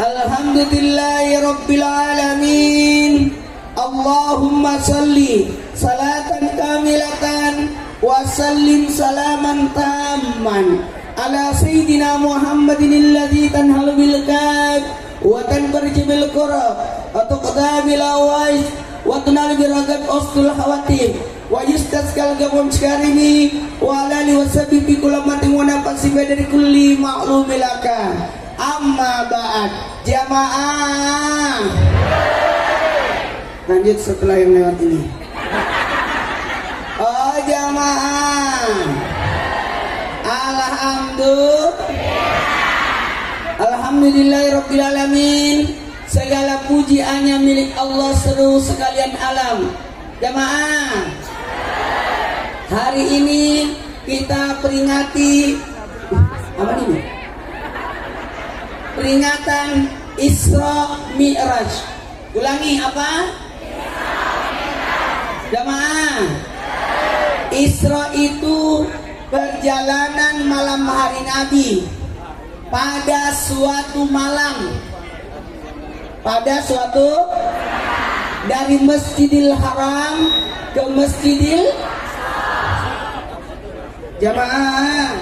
Alhamdulillahi Rabbil Alamin. Allahumma salli salatan kamilatan wa sallim salaman tamman ala Sayyidina Muhammadin alladhi tanhalu bil kab wa tanbarju bil qurab wa tuqda bil awais wa tunal bil ragab ustul khawatim wa yustaskal gabum syarimi wa alali wa sabi bi kulamatin wa nafsi dari kulli ma'lumilaka. Amma ba'd. Jamaah, lanjut setelah yang lewat ini. Oh jamaah, Alhamdulillahirabbil alamin. Segala puji hanya milik Allah seluruh sekalian alam. Jamaah, hari ini kita peringati apa ini? Peringatan Isra Mi'raj. Ulangi apa? Jamaah, Isra itu perjalanan malam hari Nabi pada suatu malam, dari Masjidil Haram ke Masjidil. Jamaah,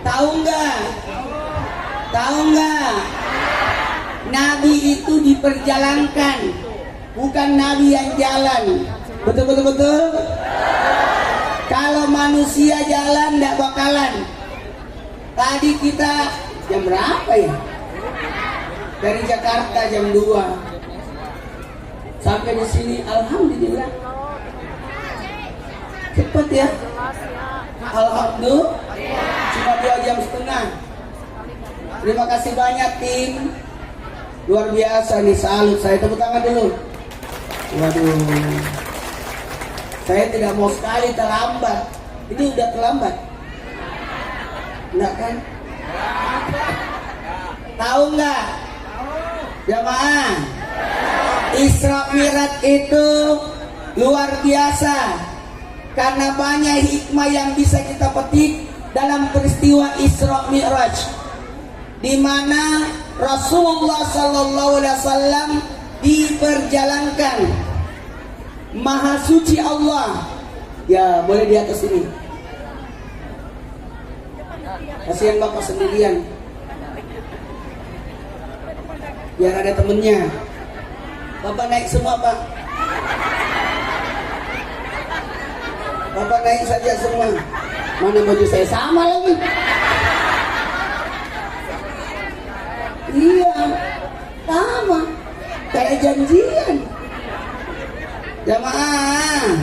tahu nggak Nabi itu diperjalankan, bukan Nabi yang jalan. Betul. Kalau manusia jalan tidak bakalan. Tadi kita jam berapa ya? Dari Jakarta jam 2 sampai di sini, alhamdulillah cepat ya. Alhamdulillah cuma 2,5 jam. Terima kasih banyak tim, luar biasa nih, salut saya, tepuk tangan dulu. Waduh, saya tidak mau sekali terlambat. Ini udah terlambat, enggak kan? Tahu nggak jamaah, Isra Mi'raj itu luar biasa karena banyak hikmah yang bisa kita petik dalam peristiwa Isra Mi'raj, di mana Rasulullah sallallahu alaihi wasallam diperjalankan. Maha suci Allah. Ya, boleh di atas ini. Kasihan Bapak sendirian. Biar ada temennya. Bapak naik semua, Pak. Bapak naik saja semua. Mana baju saya sama lagi? Iya, sama. Kayak janjian. Jamaah,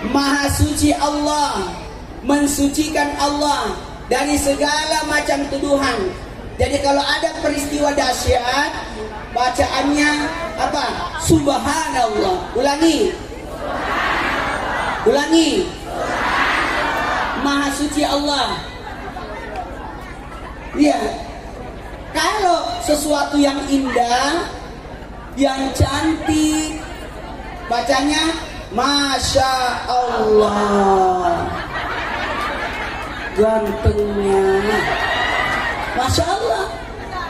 Maha suci Allah, mensucikan Allah dari segala macam tuduhan. Jadi kalau ada peristiwa dahsyat, bacaannya apa? Subhanallah. Ulangi. Maha suci Allah. Iya. Kalau sesuatu yang indah, yang cantik, bacanya Masya Allah. Gantengnya Masya Allah.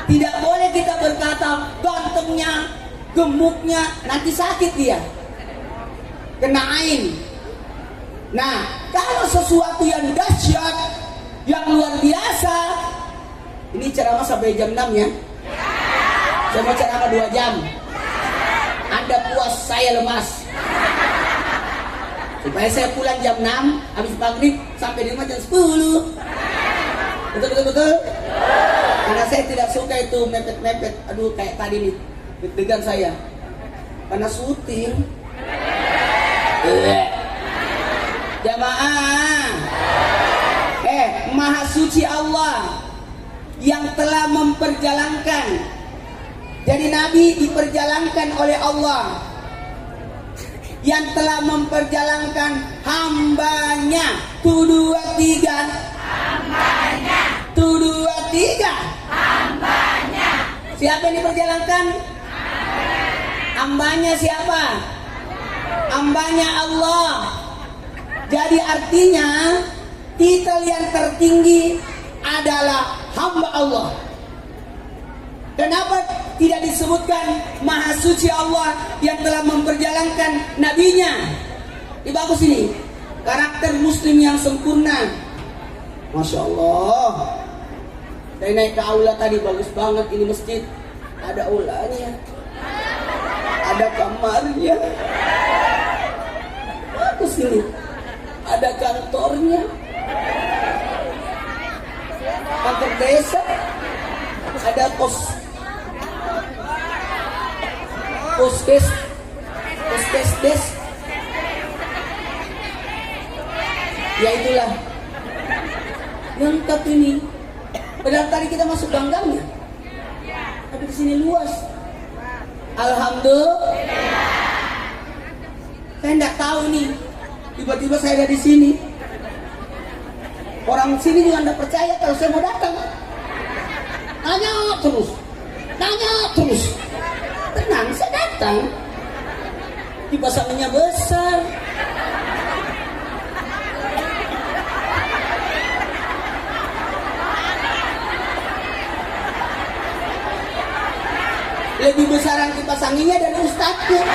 Tidak boleh kita berkata gantengnya, gemuknya, nanti sakit dia, kena ain. Nah, kalau sesuatu yang dahsyat, yang luar biasa, ini ceramah sampai jam 6 ya. Saya mau ceramah 2 jam. Anda puas, saya lemas. Supaya saya pulang jam 6, habis maghrib sampai di rumah jam 10. Betul. Karena saya tidak suka itu mepet-mepet. Aduh, kayak tadi nih, deg-degan saya. Karena syuting. Jamaah, Maha suci Allah yang telah memperjalankan. Jadi Nabi diperjalankan oleh Allah yang telah memperjalankan hambanya. Tuh 2 3 hambanya. Tuh 2 3 hambanya. Siapa yang diperjalankan? Hambanya siapa? Hambanya Allah. Jadi artinya titel yang tertinggi adalah hamba Allah. Kenapa tidak disebutkan Maha Suci Allah yang telah memperjalankan nabinya? Ini bagus ini, karakter muslim yang sempurna. Masya Allah. Saya naik ke aula tadi, bagus banget ini masjid. Ada aulanya, ada kamarnya, bagus ini. Ada kantornya, kantor desa, ada des. Ya itulah, lengkap ini. Padahal tadi kita masuk ganggannya, tapi di sini luas. Alhamdulillah. Saya tidak tahu nih, tiba-tiba saya ada di sini. Orang sini juga tidak percaya kalau saya mau datang. Nanya terus. Tenang, saya datang. Dipasangannya besar. Lebih besaran kipas anginnya dari ustadznya.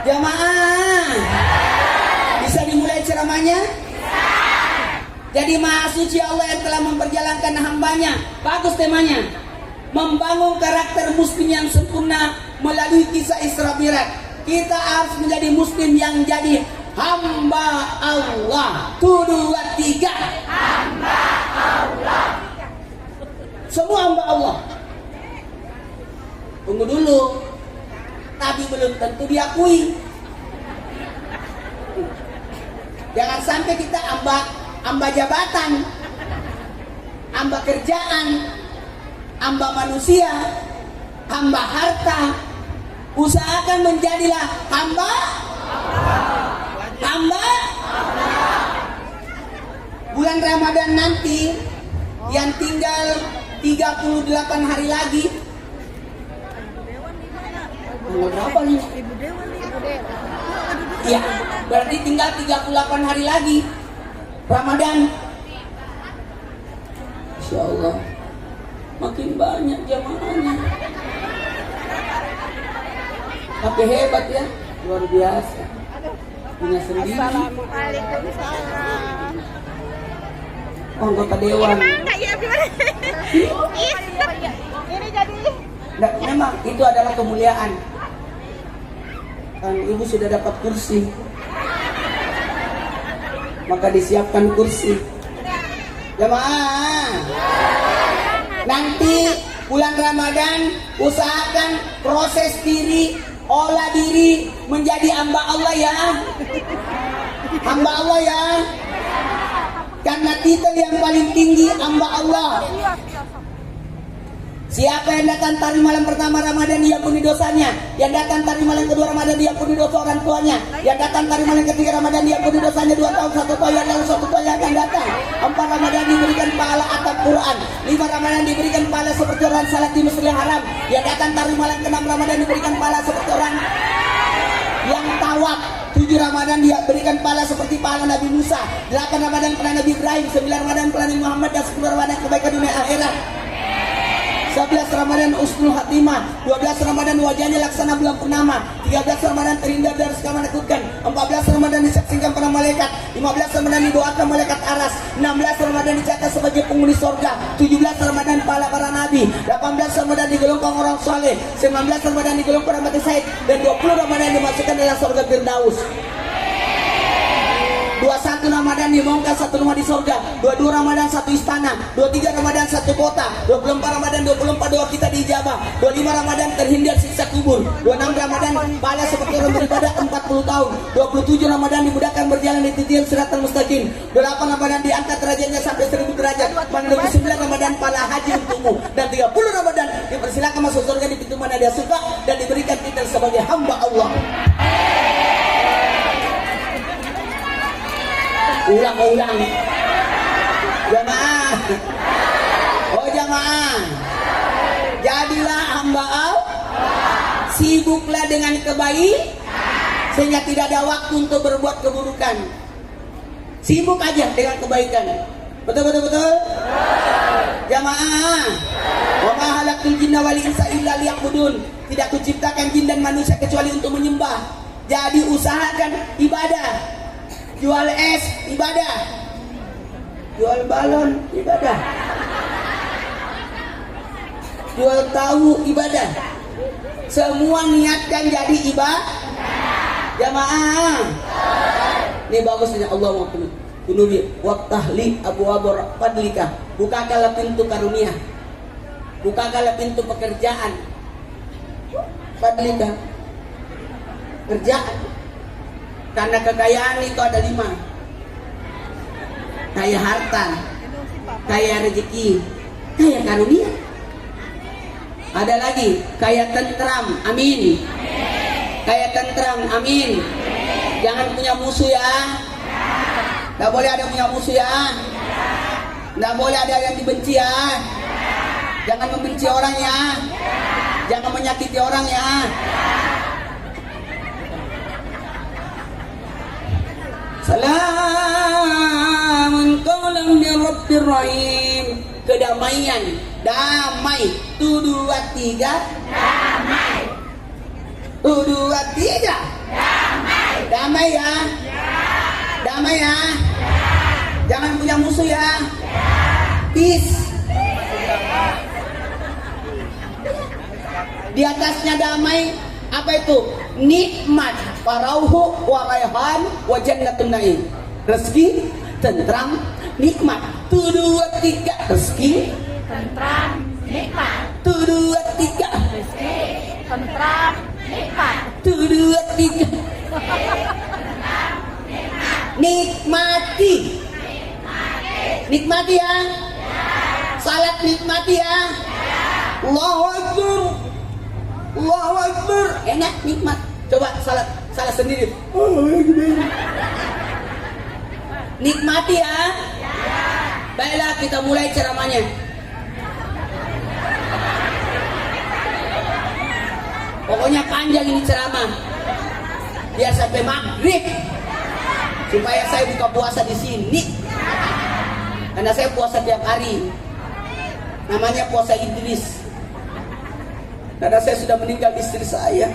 Jamaah, bisa dimulai ceramahnya? Jadi Maha Suci Allah yang telah memperjalankan hambanya. Bagus temanya, membangun karakter muslim yang sempurna melalui kisah Isra Mi'raj. Kita harus menjadi muslim yang jadi hamba Allah. 1, 2, 3. Hamba Allah. Semua hamba Allah. Tunggu dulu, tapi belum tentu diakui. Jangan sampai kita hamba jabatan, hamba kerjaan, hamba manusia, hamba harta. Usahakan menjadilah hamba. Bulan Ramadan nanti yang tinggal 38 hari lagi. Tanggal berapa nih? Ibu Dewa. Iya, berarti tinggal 38 hari lagi Ramadan. Insya Allah makin banyak jamaahnya. Tapi hebat ya, luar biasa. Punya sendiri. Assalamualaikum. Anggota dewan. Ini jadi. Nah, memang itu adalah kemuliaan. Kan ibu sudah dapat kursi, maka disiapkan kursi. Jemaah, nanti bulan Ramadan usahakan proses diri, olah diri menjadi hamba Allah ya. Hamba Allah ya. Karena titel yang paling tinggi hamba Allah. Siapa yang datang tari malam pertama Ramadan diampuni dosanya, yang datang tari malam kedua Ramadan diampuni dosa orang tuanya, yang datang tari malam ketiga Ramadan diampuni dosanya 2 tahun 1 tahun yang lalu 1 tahun yang akan datang. 4 Ramadan diberikan pahala atas Quran, 5 Ramadan diberikan pahala seperti orang salat di Masjidil Haram, yang datang tari malam ke-6 Ramadan diberikan pahala seperti orang yang tawaf. 7 Ramadan dia berikan pahala seperti pahala Nabi Musa, 8 Ramadan pahala Nabi Ibrahim, 9 Ramadan pahala Nabi Muhammad, dan 10 Ramadan kebaikan dunia akhirat. 11 Ramadan Usnul Khatimah, 12 Ramadan wajahnya laksana bulan purnama, 13 Ramadan terhindar dari segala menakutkan, 14 Ramadan disaksikan para malaikat, 15 Ramadan didoakan malaikat aras, 16 Ramadan dicatat sebagai penghuni surga, 17 Ramadan pahala para nabi, 18 Ramadan digolongkan orang soleh, 19 Ramadan digolongkan orang mati syahid, dan 20 Ramadan dimasukkan dalam surga Firdaus. 21 Ramadan dibongkar 1 rumah di surga, 22 Ramadan 1 istana, 23 Ramadan 1 kota, 24 Ramadan 24 doa kita dijabah, 25 Ramadan terhindar siksa kubur, 26 Ramadan pahala seperti orang beribadah 40 tahun, 27 Ramadan dimudahkan berjalan di titik siratal mustaqim, 28 Ramadan diangkat derajatnya sampai 1000 derajat, 29 Ramadan pahala haji untukmu, dan 30 Ramadan dipersilakan masuk surga di pintu mana dia suka dan diberikan titel sebagai hamba Allah. Ulang. Jamaah. Oh jamaah. Jadilah hamba Allah. Sibuklah dengan kebaikan sehingga tidak ada waktu untuk berbuat keburukan. Sibuk aja dengan kebaikan. Betul. Jamaah. Wa ma khalaqtul jinna wal insa illa liya'budun. Tidak kuciptakan jin dan manusia kecuali untuk menyembah. Jadi usahakan ibadah. Jual es ibadah. Jual balon ibadah. Jual tahu ibadah. Semua niatkan jadi ibadah. Jamaah. Ini bagus ini Allah mau kunuri waktahli abu fadlika. Bukakanlah pintu karunia. Bukakanlah pintu pekerjaan. Fadlika. Kerjaan. Karena kekayaan itu ada 5. Kaya harta, kaya rezeki, kaya karunia. Ada lagi kaya tentram. Amin. Kaya tentram. Amin. Jangan punya musuh ya. Tidak boleh ada punya musuh ya. Tidak boleh ada yang dibenci ya. Jangan membenci orang ya. Jangan menyakiti orang ya. Salamun qawlan min Rabbir Rahim. Kedamaian, damai. 1, 2, 3. Damai. 1, 2, 3. Damai. Damai ya. Damai ya. Jangan punya musuh ya. Peace. Di atasnya damai, apa itu? Nikmat, farauhu wa raihan wa jannatun naim. Rezeki, tentram, nikmat. 1, 2, 3. Rezeki, Tentram, nikmat. 1, 2, 3. Rezeki, tentram, nikmat. 1, 2, 3. Nikmati. Nikmati ya. Salat nikmati ya. Allahu Akbar. Allahu Akbar. Enak, nikmat. Coba salat sendiri. Nikmati ya. Baiklah, kita mulai ceramahnya. Pokoknya panjang ini ceramah. Biar sampai maghrib. Supaya saya buka puasa di sini. Karena saya puasa tiap hari. Namanya puasa Idris. Karena saya sudah meninggal istri saya.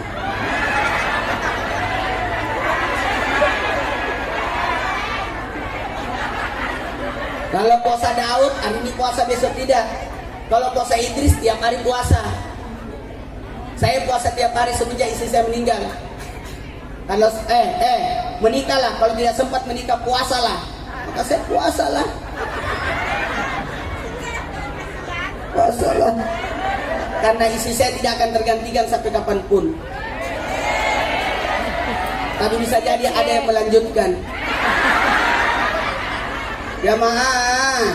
Kalau puasa Daud, hari ini puasa, besok tidak. Kalau puasa Idris, tiap hari puasa. Saya puasa tiap hari semenjak istri saya meninggal. Kalau menikahlah, kalau tidak sempat menikah puasalah. Maka saya puasalah. Puasalah. Karena istri saya tidak akan tergantikan sampai kapanpun. Tapi bisa jadi ada yang melanjutkan. Jamaah,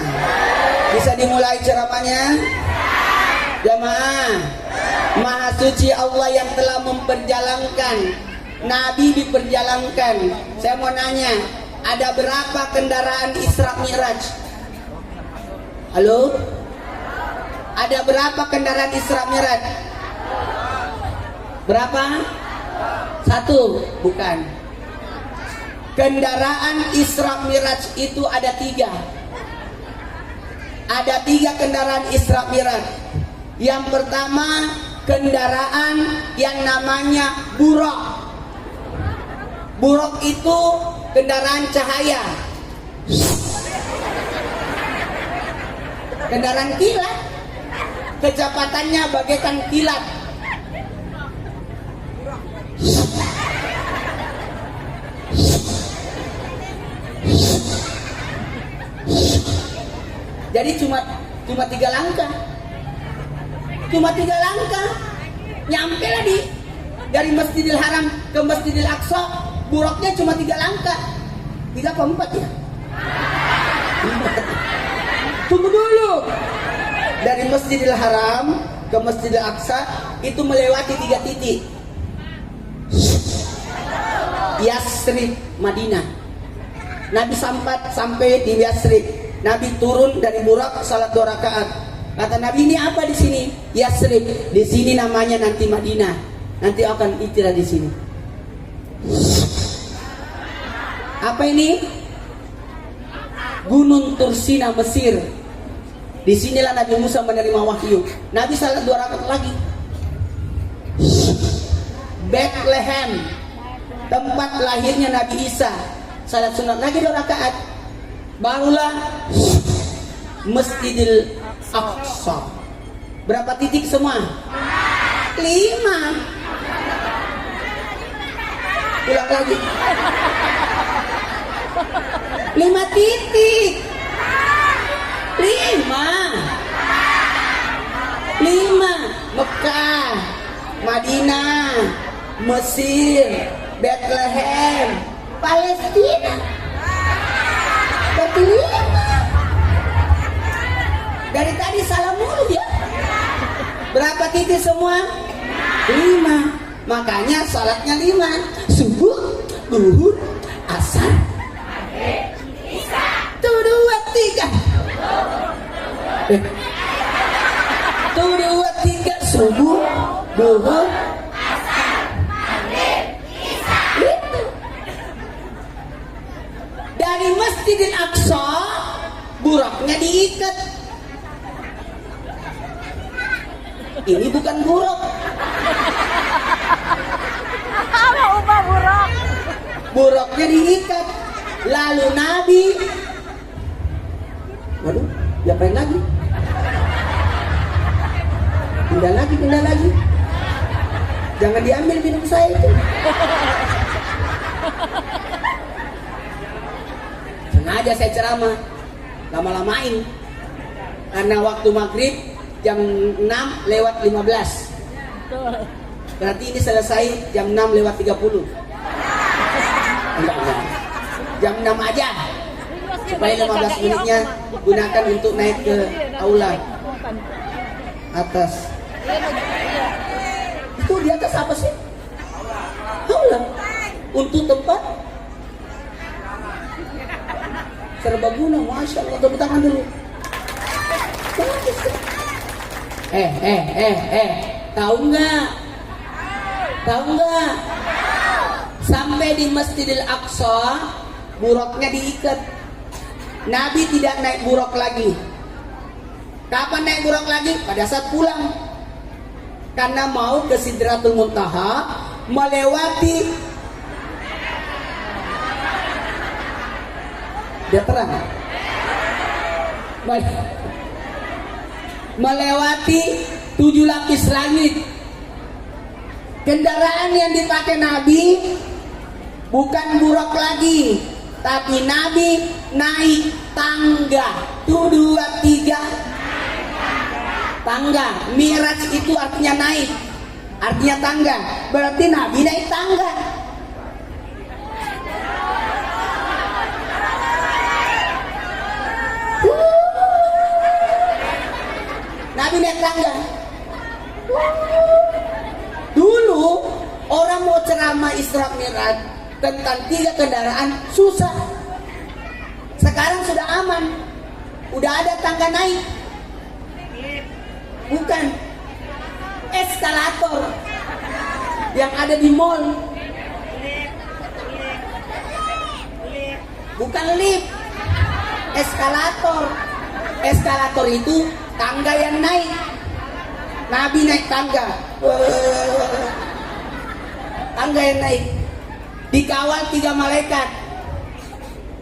bisa dimulai ceramahnya? Jamaah, Maha Suci Allah yang telah memperjalankan Nabi diperjalankan. Saya mau nanya, ada berapa kendaraan Isra Mi'raj? Halo? Ada berapa kendaraan Isra Mi'raj? Berapa? 1? Bukan. Kendaraan Isra Mi'raj itu ada 3. Ada 3 kendaraan Isra Mi'raj. Yang pertama, kendaraan yang namanya buraq. Buraq itu kendaraan cahaya. Kendaraan kilat. Kecepatannya bagaikan kilat. Jadi cuma 3 langkah. Cuma 3 langkah. Nyampe lah dari Masjidil Haram ke Masjidil Aqsa. Buraqnya cuma 3 langkah. 3 apa 4 ya? Tunggu dulu. Dari Masjidil Haram ke Masjidil Aqsa itu melewati 3 titik. Yasrib, Madinah. Nabi sampai di Yasrib. Nabi turun dari Buraq, salat 2 rakaat. Kata Nabi, ini apa di sini? Yasrib. Di sini namanya nanti Madinah. Nanti akan istirahat di sini. Apa ini? Gunung Tursina, Mesir. Disinilah Nabi Musa menerima wahyu. Nabi salat 2 rakaat lagi. Bethlehem, tempat lahirnya Nabi Isa, salat sunat lagi 2 rakaat. Barulah Masjidil Aqsa. Berapa titik semua? 5. Ulang lagi. 5 titik. 5. Mekah, Madinah, Mesir, Bethlehem, Palestina. Berarti 5. Dari tadi salah mulu dia. Berapa titik semua? 5. Makanya salatnya 5. Subuh, zuhur, asar, 1, 2, 3. 1, 2, 3. Subuh, zuhur, itu. Dari Masjidil Aqsa buraknya diikat. Ini bukan buruk. Apa ubah buruk? Buruknya diikat. Lalu Nabi, waduh, diapain lagi? Pindah lagi. Jangan diambil minum saya itu. Sengaja saya ceramah, lama-lamain. Karena waktu maghrib jam 6:15. Berarti ini selesai jam 6:30. Enggak. Jam 6 aja. Supaya 15 menitnya gunakan untuk naik ke aula atas. Itu di atas apa sih? Aula. Untuk tempat serbaguna, masya Allah. Tepuk tangan dulu. Tahu nggak? Sampai di Masjidil Aqsa, buruknya diikat. Nabi tidak naik buruk lagi. Kapan naik buruk lagi? Pada saat pulang. Karena mau ke Sidratul Muntaha, melewati. Dia terang. Melewati 7 lapis langit. Kendaraan yang dipakai Nabi bukan buruk lagi, tapi Nabi naik tangga. 1, 2, 3. Tangga. Mi'raj itu artinya naik, artinya tangga. Berarti Nabi naik tangga. Nabi naik tangga. Dulu orang mau ceramah Isra Mi'raj tentang 3 kendaraan susah. Sekarang sudah aman. Udah ada tangga naik. Bukan eskalator yang ada di mall. Bukan lift. Eskalator. Eskalator itu tangga yang naik. Nabi naik tangga. Tangga yang naik. Dikawal 3 malaikat.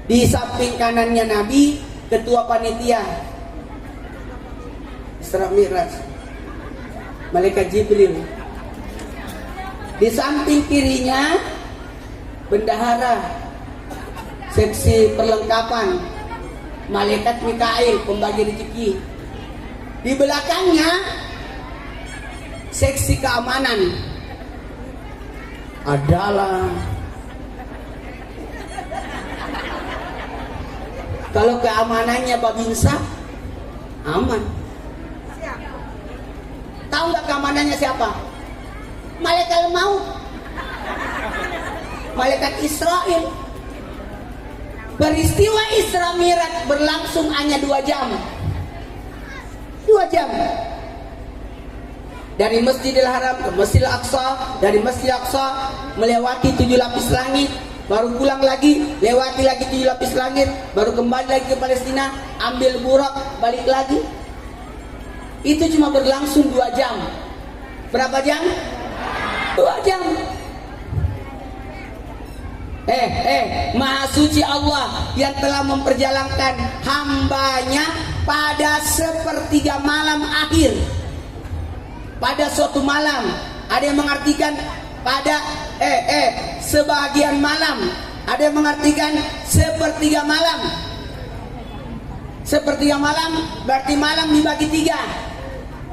Di samping kanannya Nabi, ketua panitia Isra Mi'raj, malaikat Jibril. Di samping kirinya bendahara seksi perlengkapan, malaikat Mikail pembagi rezeki. Di belakangnya seksi keamanan adalah, kalau keamanannya Babinsa aman. Tahu nggak keamanannya siapa? Malaikat maut, malaikat Israel. Peristiwa Isra Mi'raj berlangsung hanya 2 jam. 2 jam. Dari Masjidil Haram ke Masjidil Aqsa, dari Masjidil Aqsa melewati 7 lapis langit, baru pulang lagi, lewati lagi 7 lapis langit, baru kembali lagi ke Palestina, ambil burak, balik lagi. Itu cuma berlangsung 2 jam. Berapa jam? 2 jam. Maha suci Allah yang telah memperjalankan hambanya pada sepertiga malam akhir. Pada suatu malam. Ada yang mengartikan pada sebagian malam, ada yang mengartikan sepertiga malam. Sepertiga malam berarti malam dibagi 3.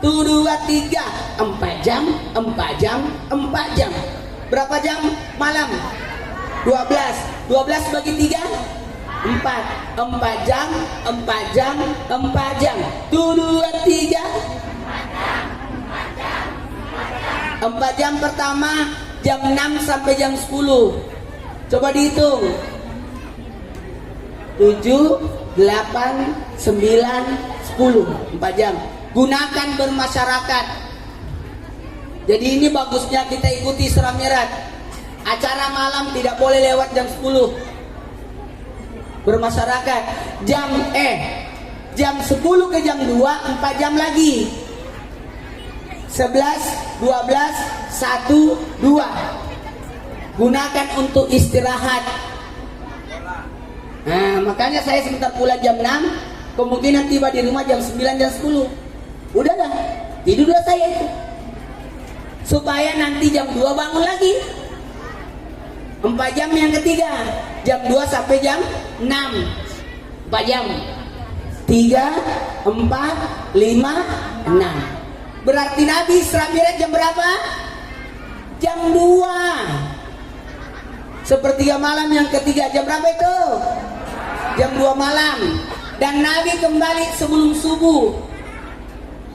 2, 3, 4 jam, 4 jam, 4 jam. Berapa jam malam? 12. 12 bagi 3 4. 4 jam, 4 jam, 4 jam. 2, 3. 4 jam pertama jam 6 sampai jam 10. Coba dihitung. 7, 8, 9, 10. 4 jam. Gunakan bermasyarakat. Jadi ini bagusnya kita ikuti Isra Mi'raj. Acara malam tidak boleh lewat jam 10. Bermasyarakat. Jam 10 ke jam 2 4 jam lagi. 11, 12, 1, 2. Gunakan untuk istirahat. Nah, makanya saya sebentar pulang jam 6, kemungkinan tiba di rumah jam 9, jam 10. Udah dah, tidurlah saya itu. Supaya nanti jam 2 bangun lagi. 4 jam yang ketiga, jam 2 sampai jam 6. 4 jam. 3, 4, 5, 6. Berarti Nabi Isra Mi'raj jam berapa? Jam 2. Sepertiga malam yang ketiga. Jam berapa itu? Jam 2 malam. Dan Nabi kembali sebelum subuh.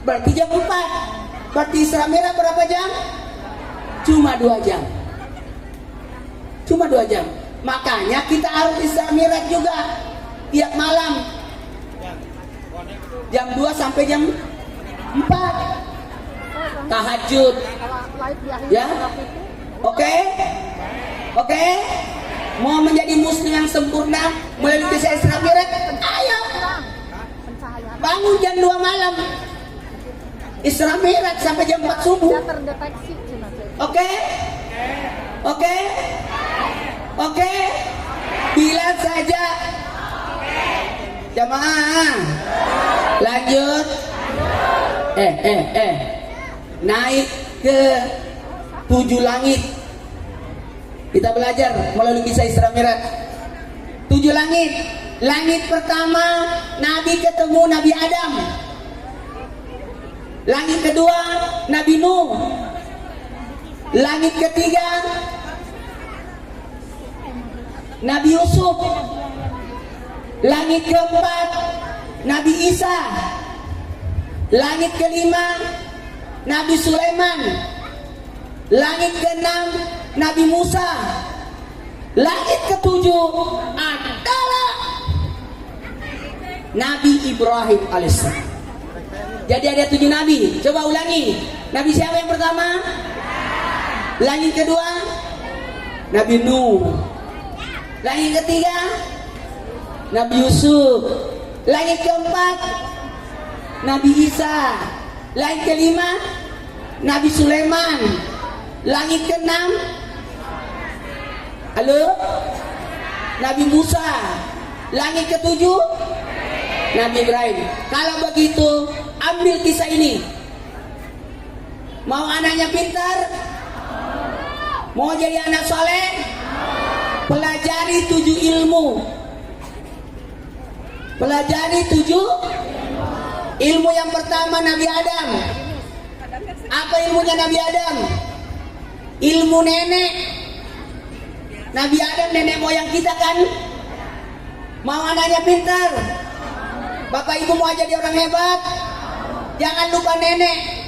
Berarti jam 4. Berarti Isra Mi'raj berapa jam? Cuma 2 jam. Cuma 2 jam. Makanya kita harus Isra Mi'raj juga tiap malam. Jam 2 sampai jam 4. Tahajud. Ya. Oke? Mau menjadi muslim yang sempurna melalui kisah Isra Mi'raj? Ayo. Bangun jam 2 malam. Isra Mi'raj sampai jam 4 subuh. Oke? Bila saja. Jamaah. Lanjut. Naik ke 7 langit. Kita belajar melalui kisah Isra Mi'raj. 7 langit. Langit pertama Nabi ketemu Nabi Adam. Langit kedua Nabi Nuh. Langit ketiga Nabi Yusuf. Langit keempat Nabi Isa. Langit kelima Nabi Sulaiman. Langit keenam Nabi Musa. Langit ketujuh adalah Nabi Ibrahim alaihissalam. Jadi ada 7 nabi. Coba ulangi. Nabi siapa yang pertama? Langit kedua Nabi Nuh. Langit ketiga Nabi Yusuf. Langit keempat Nabi Isa. Langit kelima Nabi Sulaiman. Langit keenam Nabi Musa. Langit ketujuh Nabi Ibrahim. Kalau begitu ambil kisah ini. Mau anaknya pintar? Mau jadi anak soleh? Pelajari 7 ilmu. Pelajari 7 ilmu. Yang pertama Nabi Adam. Apa ilmunya Nabi Adam? Ilmu nenek. Nabi Adam nenek moyang kita kan. Mau anaknya pintar? Bapak ibu mau jadi orang hebat? Jangan lupa nenek.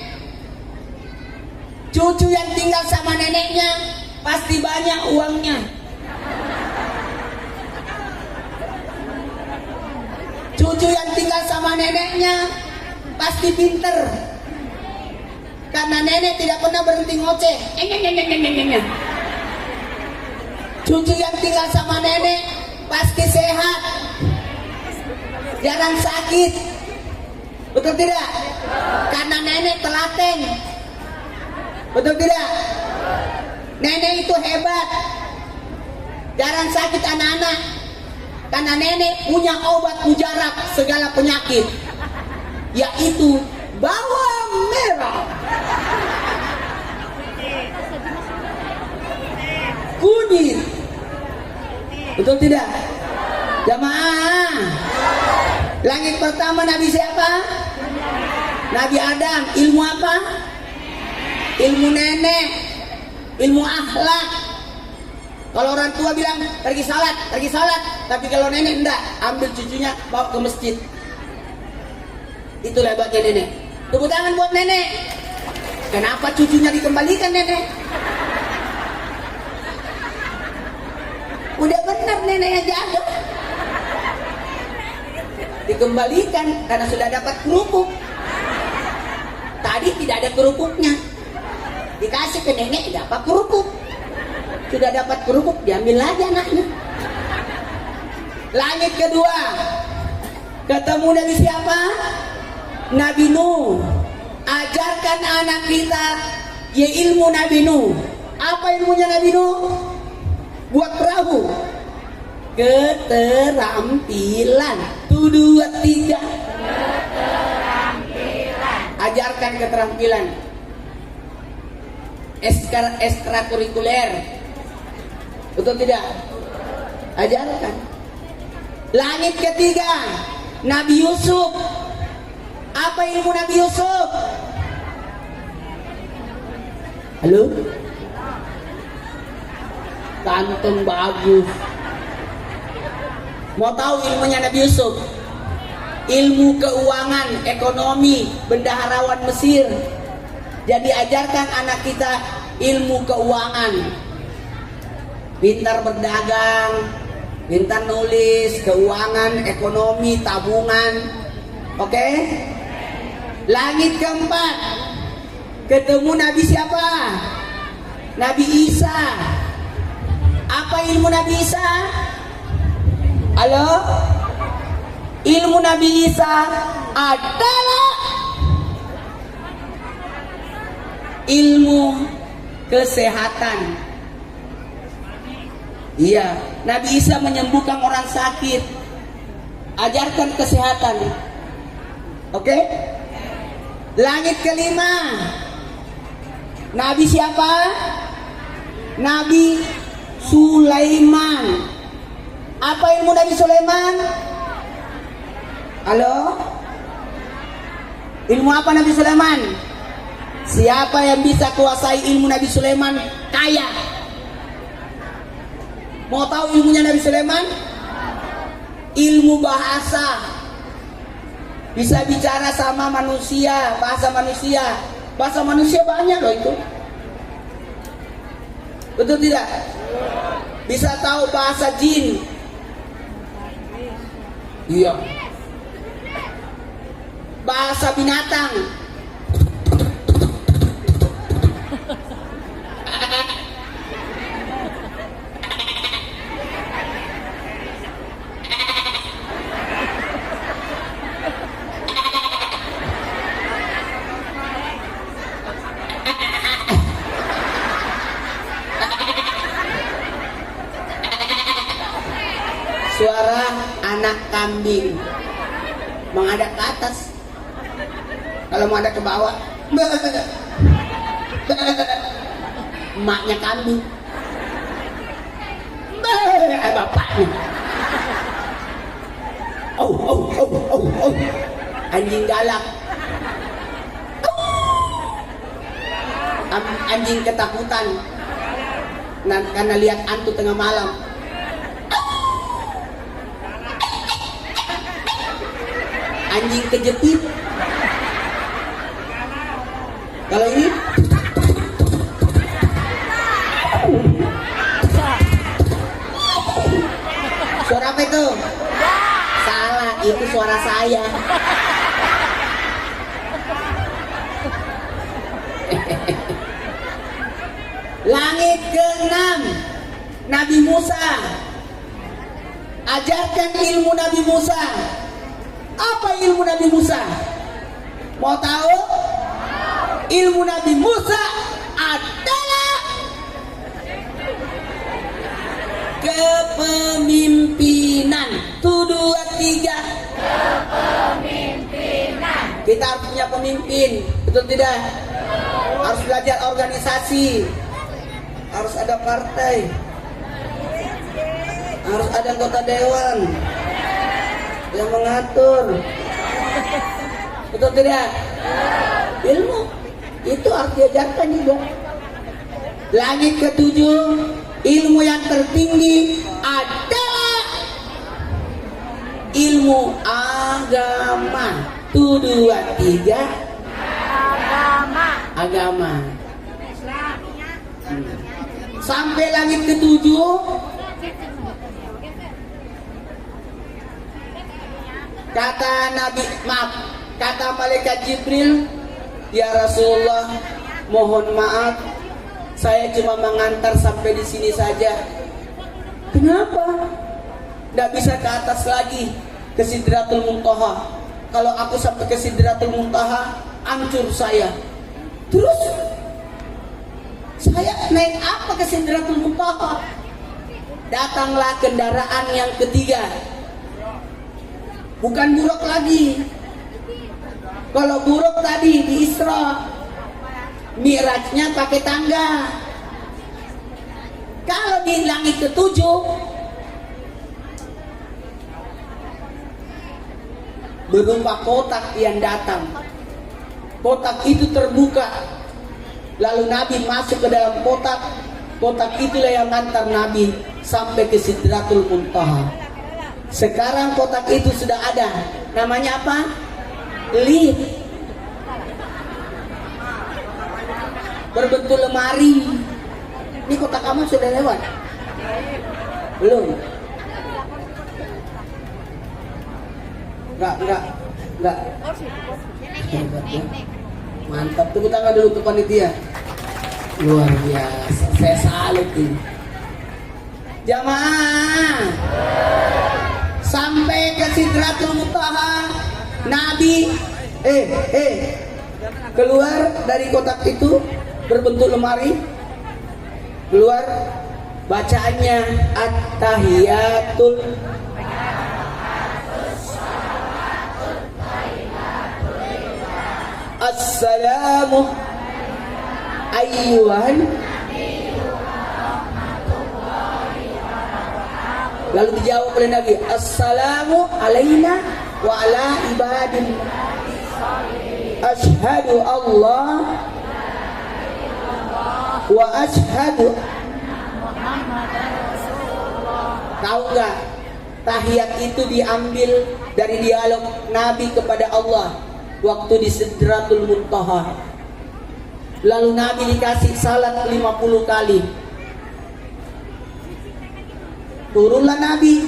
Cucu yang tinggal sama neneknya pasti banyak uangnya. Cucu yang tinggal sama neneknya pasti pinter. Karena nenek tidak pernah berhenti ngoceh. Cucu yang tinggal sama nenek pasti sehat, jarang sakit. Betul tidak? Karena nenek telaten. Betul tidak? Nenek itu hebat, jarang sakit anak-anak. Karena nenek punya obat mujarab segala penyakit, yaitu bawang merah, kunyit. Betul tidak? Jamaah, langit pertama Nabi siapa? Nabi Adam. Ilmu apa? Ilmu nenek, ilmu akhlak. Kalau orang tua bilang pergi salat, tapi kalau nenek enggak, ambil cucunya bawa ke masjid. Itulah hebatnya nenek. Tepuk tangan buat nenek. Kenapa cucunya dikembalikan nenek? Udah benar nenek yang jaga. Dikembalikan karena sudah dapat kerupuk. Tadi tidak ada kerupuknya. Dikasih ke nenek dapat kerupuk. Sudah dapat kerupuk diambil lagi anaknya. Langit kedua, ketemu Nabi siapa? Nabi Nuh. Ajarkan anak kita ya ilmu Nabi Nuh. Apa ilmunya Nabi Nuh? Buat perahu. Keterampilan. 1, 2, 3. Ajarkan keterampilan. Ekstrakurikuler. Betul tidak? Ajarkan. Langit ketiga, Nabi Yusuf. Apa ilmu Nabi Yusuf? Halo? Ganteng bagus. Mau tahu ilmunya Nabi Yusuf? Ilmu keuangan, ekonomi, bendaharawan Mesir. Jadi ajarkan anak kita ilmu keuangan. Pintar berdagang, pintar nulis, keuangan, ekonomi, tabungan. Oke? Langit keempat, ketemu Nabi siapa? Nabi Isa. Apa ilmu Nabi Isa? Halo? Ilmu Nabi Isa adalah ilmu kesehatan. Iya, Nabi Isa menyembuhkan orang sakit. Ajarkan kesehatan. Oke? Langit kelima, Nabi siapa? Nabi Sulaiman. Apa ilmu Nabi Sulaiman? Halo? Ilmu apa Nabi Sulaiman? Siapa yang bisa kuasai ilmu Nabi Sulaiman? Kaya. Mau tahu ilmunya Nabi Sulaiman? Ilmu bahasa. Bisa bicara sama manusia, bahasa manusia. Bahasa manusia banyak loh itu. Betul tidak? Bisa tahu bahasa jin. Iya. Bahasa binatang. Suara anak kambing menghadap ke atas. Kalau menghadap ke bawah, emaknya kambing, bapaknya. Anjing galak, anjing ketakutan karena lihat hantu tengah malam. Anjing kejepit. Kalau ini suara apa itu? Salah, itu suara saya. Langit ke-6, Nabi Musa. Ajarkan ilmu Nabi Musa. Apa ilmu Nabi Musa? Mau tahu? Ilmu Nabi Musa adalah kepemimpinan. 1, 2, 3. Kepemimpinan. Kita harus punya pemimpin, betul tidak? Harus belajar organisasi. Harus ada partai. Harus ada anggota dewan yang mengatur. Betul tidak? Ilmu itu harus diajarkan juga. Langit ke-7, ilmu yang tertinggi adalah ilmu agama. 1, 2, 3. Agama. Sampai langit ke-7, kata malaikat Jibril, ya Rasulullah, mohon maaf, saya cuma mengantar sampai di sini saja. Kenapa? Tidak bisa ke atas lagi, ke Sidratul Muntaha. Kalau aku sampai ke Sidratul Muntaha, hancur saya. Terus saya naik apa ke Sidratul Muntaha? Datanglah kendaraan yang ketiga. Bukan buruk lagi. Kalau buruk tadi di Isra, Mi'rajnya pakai tangga. Kalau di langit ke-7, berupa kotak yang datang. Kotak itu terbuka. Lalu Nabi masuk ke dalam kotak. Kotak itulah yang mengantar Nabi sampai ke Sidratul Muntaha. Sekarang kotak itu sudah ada. Namanya apa? Lift. Berbentuk lemari. Ini kotak kamu sudah lewat? Belum? Enggak. Hebat ya. Mantap, tepuk tangan dulu ke panitia. Luar biasa, saya salut ini. Jamaah, sampai ke Sidratul Muntaha, Nabi keluar dari kotak itu berbentuk lemari. Keluar, bacaannya At-Tahiyatul Assalamu ayyuhan. Lalu dijawab oleh Nabi, Assalamu alaina wa ala ibadin. Ashhadu Allah wa ashhadu. Tahu nggak? Tahiyat itu diambil dari dialog Nabi kepada Allah waktu di Sidratul Muntaha. Lalu Nabi dikasih salat 50 kali. Turunlah Nabi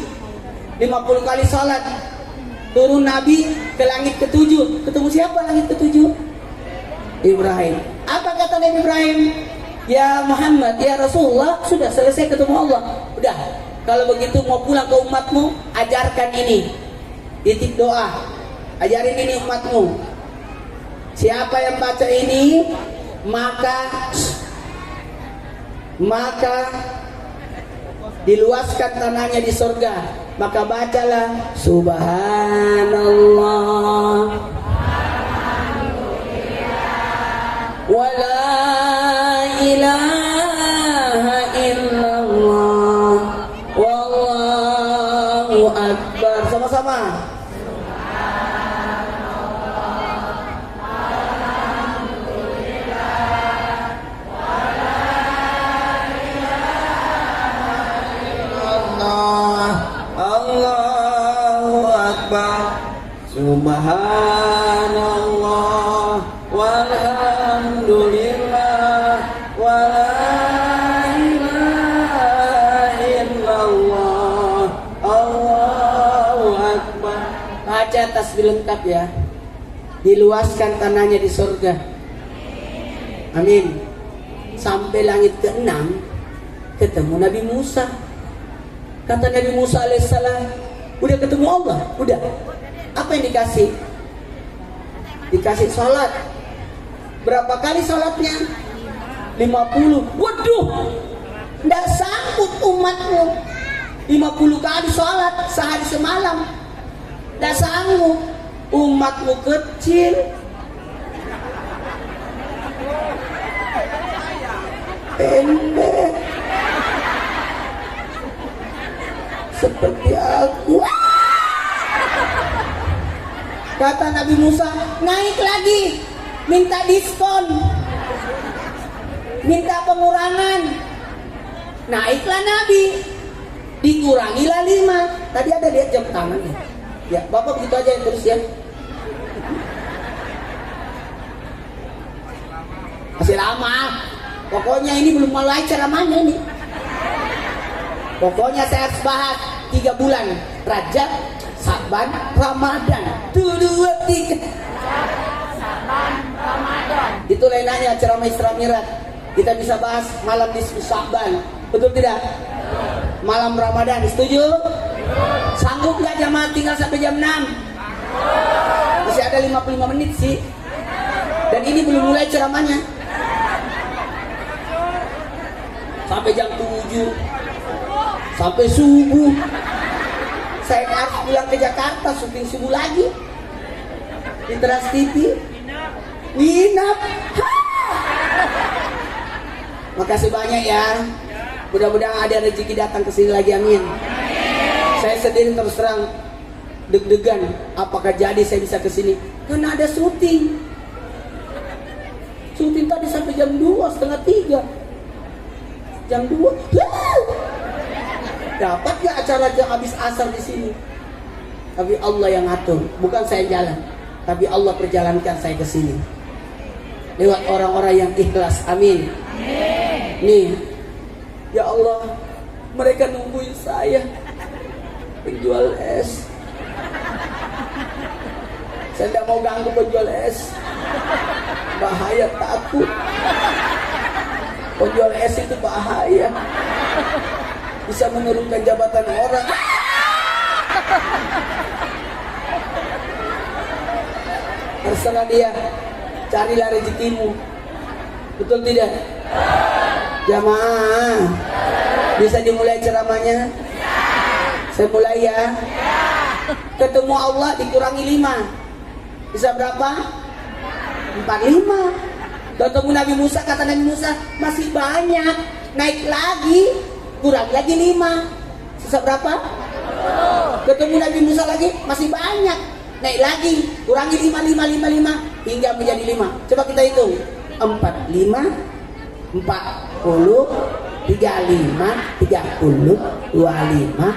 50 kali salat. Turun Nabi ke langit ke-7. Ketemu siapa langit ke-7? Ibrahim. Apa kata Nabi Ibrahim? Ya Muhammad, ya Rasulullah, sudah selesai ketemu Allah. Udah, kalau begitu mau pulang ke umatmu, ajarkan ini. Titip doa. Ajarin ini umatmu. Siapa yang baca ini, maka diluaskan tanahnya di surga. Maka bacalah Subhanallah wa la ilaha illallah wallahu akbar. Sama-sama. Subhanallah walhamdulillah wa la ilaha illallah Allahu akbar. Baca tasbih lengkap ya. Diluaskan tanahnya di surga. Amin. Sampai langit ke-6, ketemu Nabi Musa. Kata Nabi Musa alaihissalam, udah ketemu Allah? Udah. Apa yang dikasih? Dikasih sholat. Berapa kali sholatnya? 50. Waduh, nggak sanggup umatmu 50 kali sholat sehari semalam. Nggak sanggup. Umatmu kecil. Pendek seperti aku. Kata Nabi Musa, naik lagi, minta diskon, minta pengurangan. Naiklah Nabi, dikurangilah 5. Tadi ada lihat jam tangan ya, Bapak begitu aja yang terus ya. Masih lama. Pokoknya ini belum mulai ceramahnya nih. Pokoknya saya harus bahas 3 bulan. Rajab, Saban, Ramadan. 2, 3. Saban, Ramadan. Itu lainnya ceramah Isra Mi'raj. Kita bisa bahas malam nisfu Saban. Betul tidak? Malam Ramadan. Setuju? Sanggup gak jamaah tinggal sampai jam 6? Masih ada 55 menit sih. Dan ini belum mulai ceramahnya. Sampai jam 7, sampai subuh. Saya harus pulang ke Jakarta, syuting subuh lagi di Trans TV. Nginap. Makasih banyak ya. Mudah-mudahan ada rezeki datang ke sini lagi, amin. Saya sendiri terus terang deg-degan, apakah jadi saya bisa ke sini? Karena ada syuting. Syuting tadi sampai jam 2, setengah 3. Jam 2. Dapat gak acara jam habis asar di sini? Tapi Allah yang ngatur, bukan saya jalan. Tapi Allah perjalankan saya ke sini. Lewat orang-orang yang ikhlas, amin. Nih, ya Allah, mereka nungguin saya penjual es. Saya tidak mau ganggu penjual es. Bahaya, takut. Penjual es itu bahaya, bisa menurunkan jabatan orang. Terserah dia, carilah rezekimu. Betul tidak? Jamaah, bisa dimulai ceramahnya? Saya mulai ya. Ketemu Allah dikurangi 5, bisa berapa? 45. Ketemu Nabi Musa, kata Nabi Musa, masih banyak, naik lagi, kurang lagi 5. Sisa berapa? Ketemu Nabi Musa lagi, masih banyak, naik lagi, kurangi 5, hingga menjadi 5. Coba kita hitung. 45, 40, 35, 30, 25,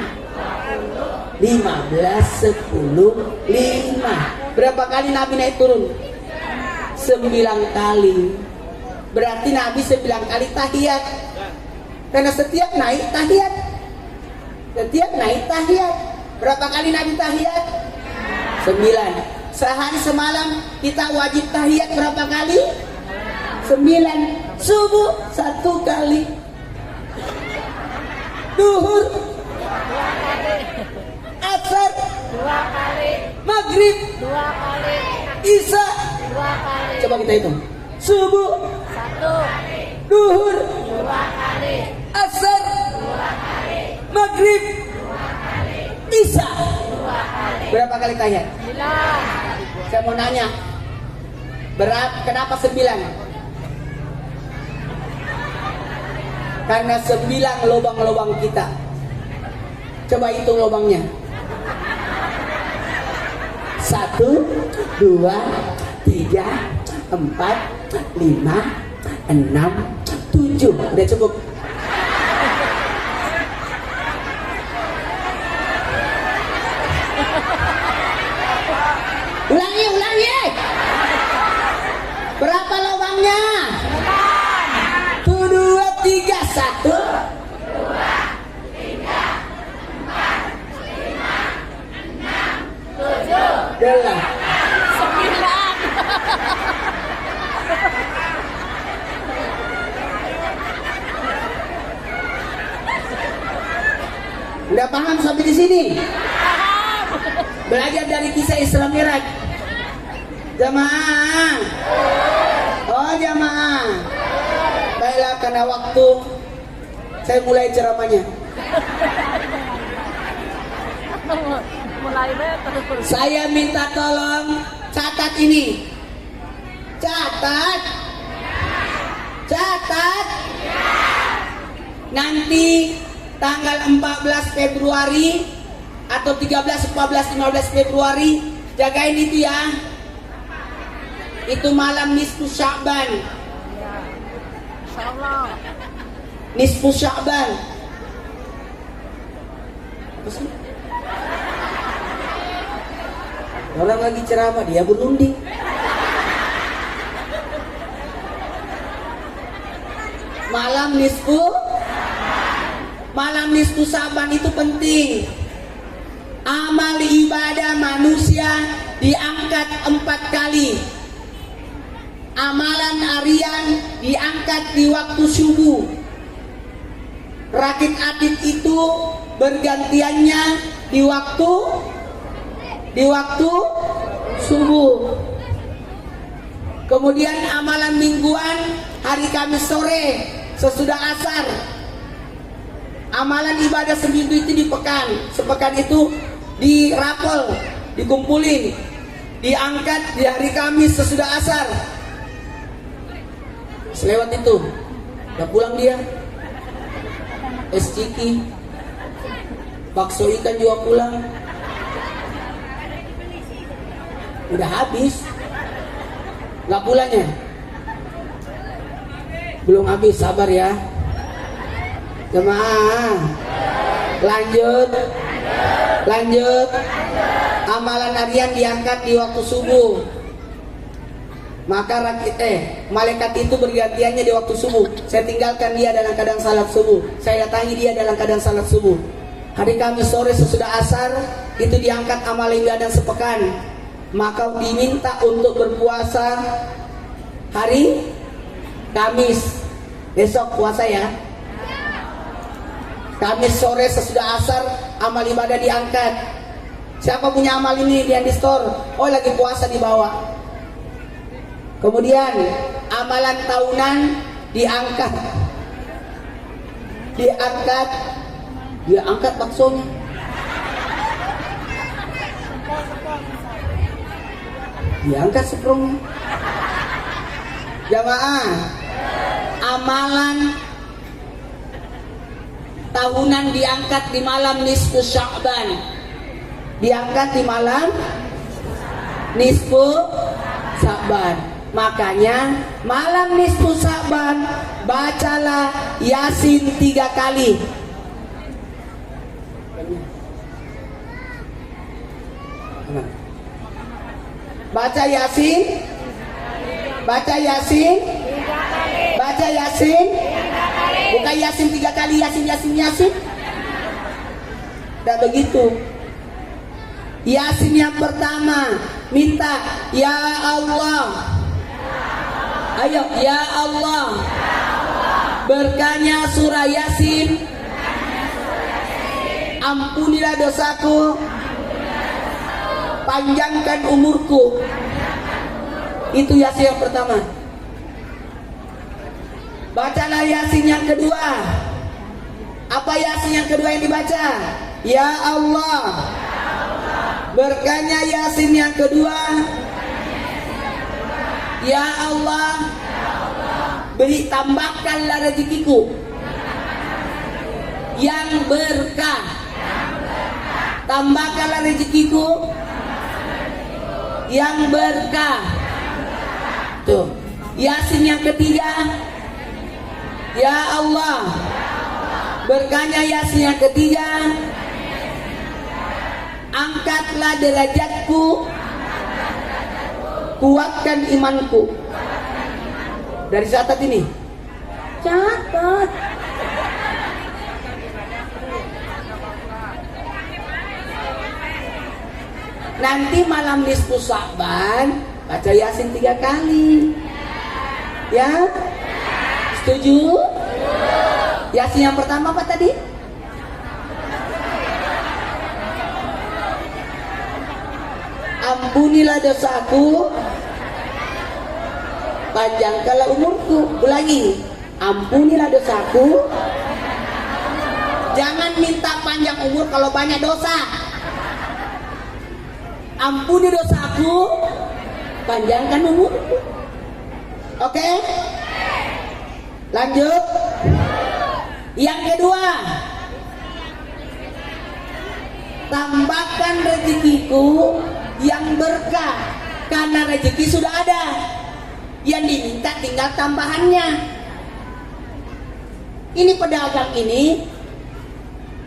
15, 10, 5. Berapa kali Nabi naik turun? 9 kali. Berarti Nabi 9 kali tahiyat. Karena setiap naik tahiyat. Setiap naik tahiyat. Berapa kali Nabi tahiyat? 9. Sehari semalam kita wajib tahiyat berapa kali? 9. Subuh 1 kali. Duhur 2 kali. Asar 2 kali. Maghrib 2 kali. Isya 2 kali. Coba kita hitung. Subuh 1. Duhur 2 kali. Asar 2 kali. Maghrib 2 kali. Isya 2 kali. berapa kali tahiyat? 9. Saya mau nanya, kenapa 9? Karena 9 lubang-lubang kita. Coba hitung lubangnya. 1, 2, 3, 4, 5, 6, 7. Udah cukup. Ulangi. Berapa lubangnya? 1, 2, 3, 1, 2, 3, 4, 5, 6, 7, 9. Udah paham sampai di sini? Belajar dari kisah Isra Mi'raj. Jamaah. Oh jamaah. Baiklah, karena waktu saya mulai ceramahnya. Saya minta tolong catat ini. Catat. Nanti tanggal 14 Februari atau 13, 14, 15 Februari, jagain itu ya. Itu malam nisfu Sya'ban. Nisfu Sya'ban. Apa sih? Orang lagi ceramah dia berunding. Malam nisfu Sya'ban itu penting. Amal ibadah manusia diangkat 4 kali. Amalan harian diangkat di waktu subuh. Rakit atid itu bergantiannya di waktu subuh. Kemudian amalan mingguan hari Kamis sore sesudah asar. Amalan ibadah seminggu itu di pekan. Sepekan itu dirapel, dikumpulin, diangkat di hari Kamis sesudah asar. Selewat itu udah pulang dia. Es ciki, bakso ikan juga pulang. Udah habis. Gak pulangnya? Belum habis, sabar ya jemaah. Lanjut. Amalan harian diangkat di waktu subuh. Maka malaikat itu bergantiannya di waktu subuh. Saya tinggalkan dia dalam keadaan salat subuh. Saya datangi dia dalam keadaan salat subuh. Hari Kamis sore sesudah asar itu diangkat amal ibadah sepekan. Maka diminta untuk berpuasa hari Kamis. Besok puasa ya. Kamis sore sesudah asar amal ibadah diangkat. Siapa punya amal ini yang di store? Oh lagi puasa di bawah. Kemudian amalan tahunan diangkat baksonya. Diangkat seprongnya. Jamaah, amalan tahunan diangkat di malam nisfu Sya'ban. Diangkat di malam nisfu Sya'ban. Makanya malam nisfu Sya'ban bacalah Yasin 3 kali. Baca Yasin. Bukan Yasin 3 kali, Yasin. Tidak begitu. Yasin yang pertama minta ya Allah. Ayo ya Allah. Berkahnya surah Yasin. Ampunilah dosaku. Panjangkan umurku. Itu Yasin yang pertama. Bacalah Yasin yang kedua. Apa Yasin yang kedua yang dibaca? Ya Allah. Berkahnya Yasin yang kedua. Ya Allah, beri tambahkanlah rezekiku yang berkah. Tambahkanlah rezekiku yang berkah. Tuh, Yasin yang ketiga. Ya Allah, berkahnya Yasin yang ketiga. Angkatlah derajatku, kuatkan imanku. Dari catat ini. Catat. Nanti malam nisfu Sya'ban baca Yasin 3 kali. Ya? Setuju? Yasin yang pertama apa tadi? ampunilah dosaku, panjangkanlah umurku. Ulangi, ampunilah dosaku. Jangan minta panjang umur kalau banyak dosa. Ampuni dosaku, panjangkan umurku. Oke? Lanjut. Yang kedua, tambahkan rezekiku yang berkah, karena rezeki sudah ada. Yang diminta tinggal tambahannya. Ini pedagang ini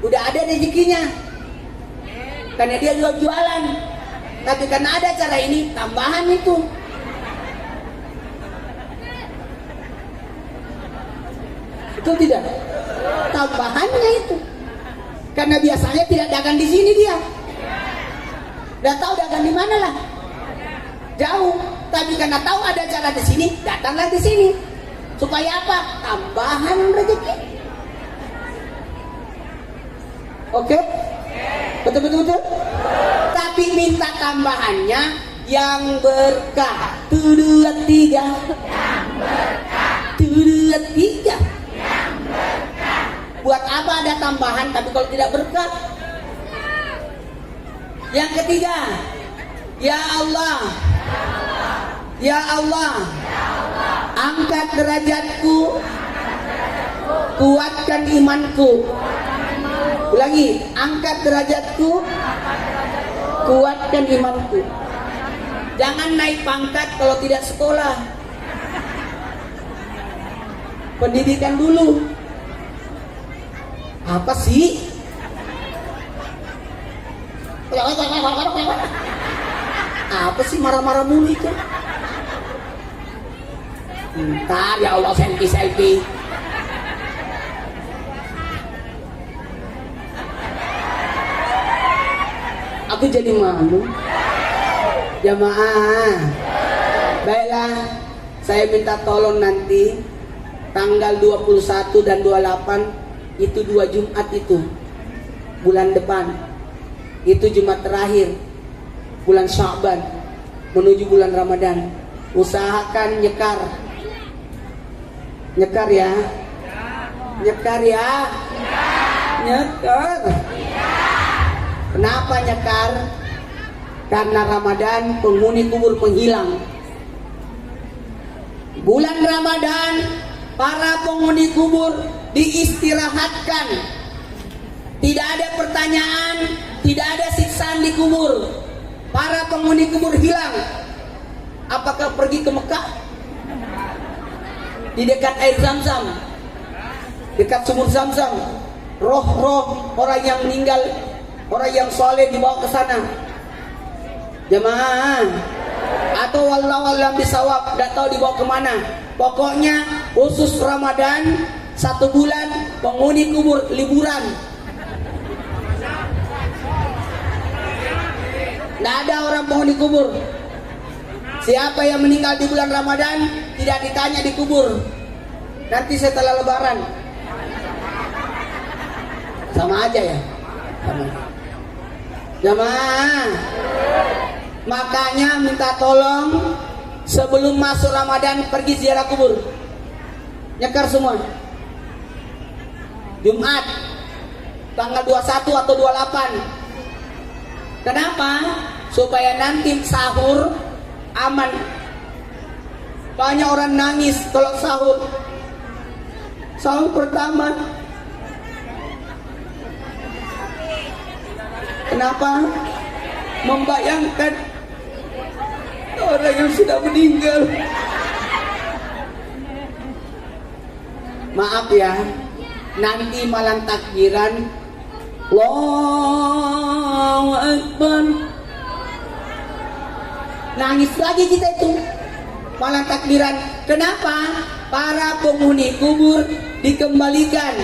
udah ada rezekinya, karena dia jualan. Tapi karena ada cara ini, tambahan itu. Betul tidak? Tambahannya itu. Karena biasanya tidak dagang di sini dia. Udah tahu dagang di mana lah. Jauh. Tapi karena tahu ada cara di sini, datanglah di sini. Supaya apa? Tambahan rezeki. Oke? Betul. Tapi minta tambahannya yang berkah. 1, 2, 3. Yang berkah. 1, 2, 3. Yang berkah. Buat apa ada tambahan tapi kalau tidak berkah? Yang ketiga, ya Allah, ya Allah, angkat derajatku, kuatkan imanku. Ulangi, angkat derajatku, kuatkan imanku. Jangan naik pangkat kalau tidak sekolah. Pendidikan dulu. Apa sih? Apa sih marah-marah mulu itu? Ntar ya Allah, selfie. Aku jadi malu. Jamaah, baiklah, saya minta tolong nanti tanggal 21 dan 28 itu 2 Jumat itu bulan depan, itu Jumat terakhir bulan Sya'ban menuju bulan Ramadan. Usahakan nyekar ya, nyekar. Kenapa nyekar? Karena Ramadan penghuni kubur menghilang. Bulan Ramadan para penghuni kubur diistirahatkan. Tidak ada pertanyaan, tidak ada siksaan di kubur. Para penghuni kubur hilang. Apakah pergi ke Mekah? Di dekat air Zam-Zam, dekat sumur Zam-Zam, roh-roh orang yang meninggal, orang yang soleh dibawa ke sana. Jemaah, atau wallahu a'lam bisawab, tidak tahu dibawa kemana. Pokoknya khusus Ramadan 1 bulan penghuni kubur liburan. Tidak ada orang penghuni kubur. Siapa yang meninggal di bulan Ramadan tidak ditanya di kubur. Nanti setelah Lebaran. Sama aja ya. Jemaah, makanya minta tolong sebelum masuk Ramadan pergi ziarah kubur. Nyekar semua. Jumat tanggal 21 atau 28. Kenapa? Supaya nanti sahur aman. Banyak orang nangis kalau sahur. Sahur pertama. Kenapa? Membayangkan orang yang sudah meninggal. Maaf ya, nanti malam takbiran Allahu Akbar, nangis lagi kita itu malam takbiran. Kenapa? Para penghuni kubur dikembalikan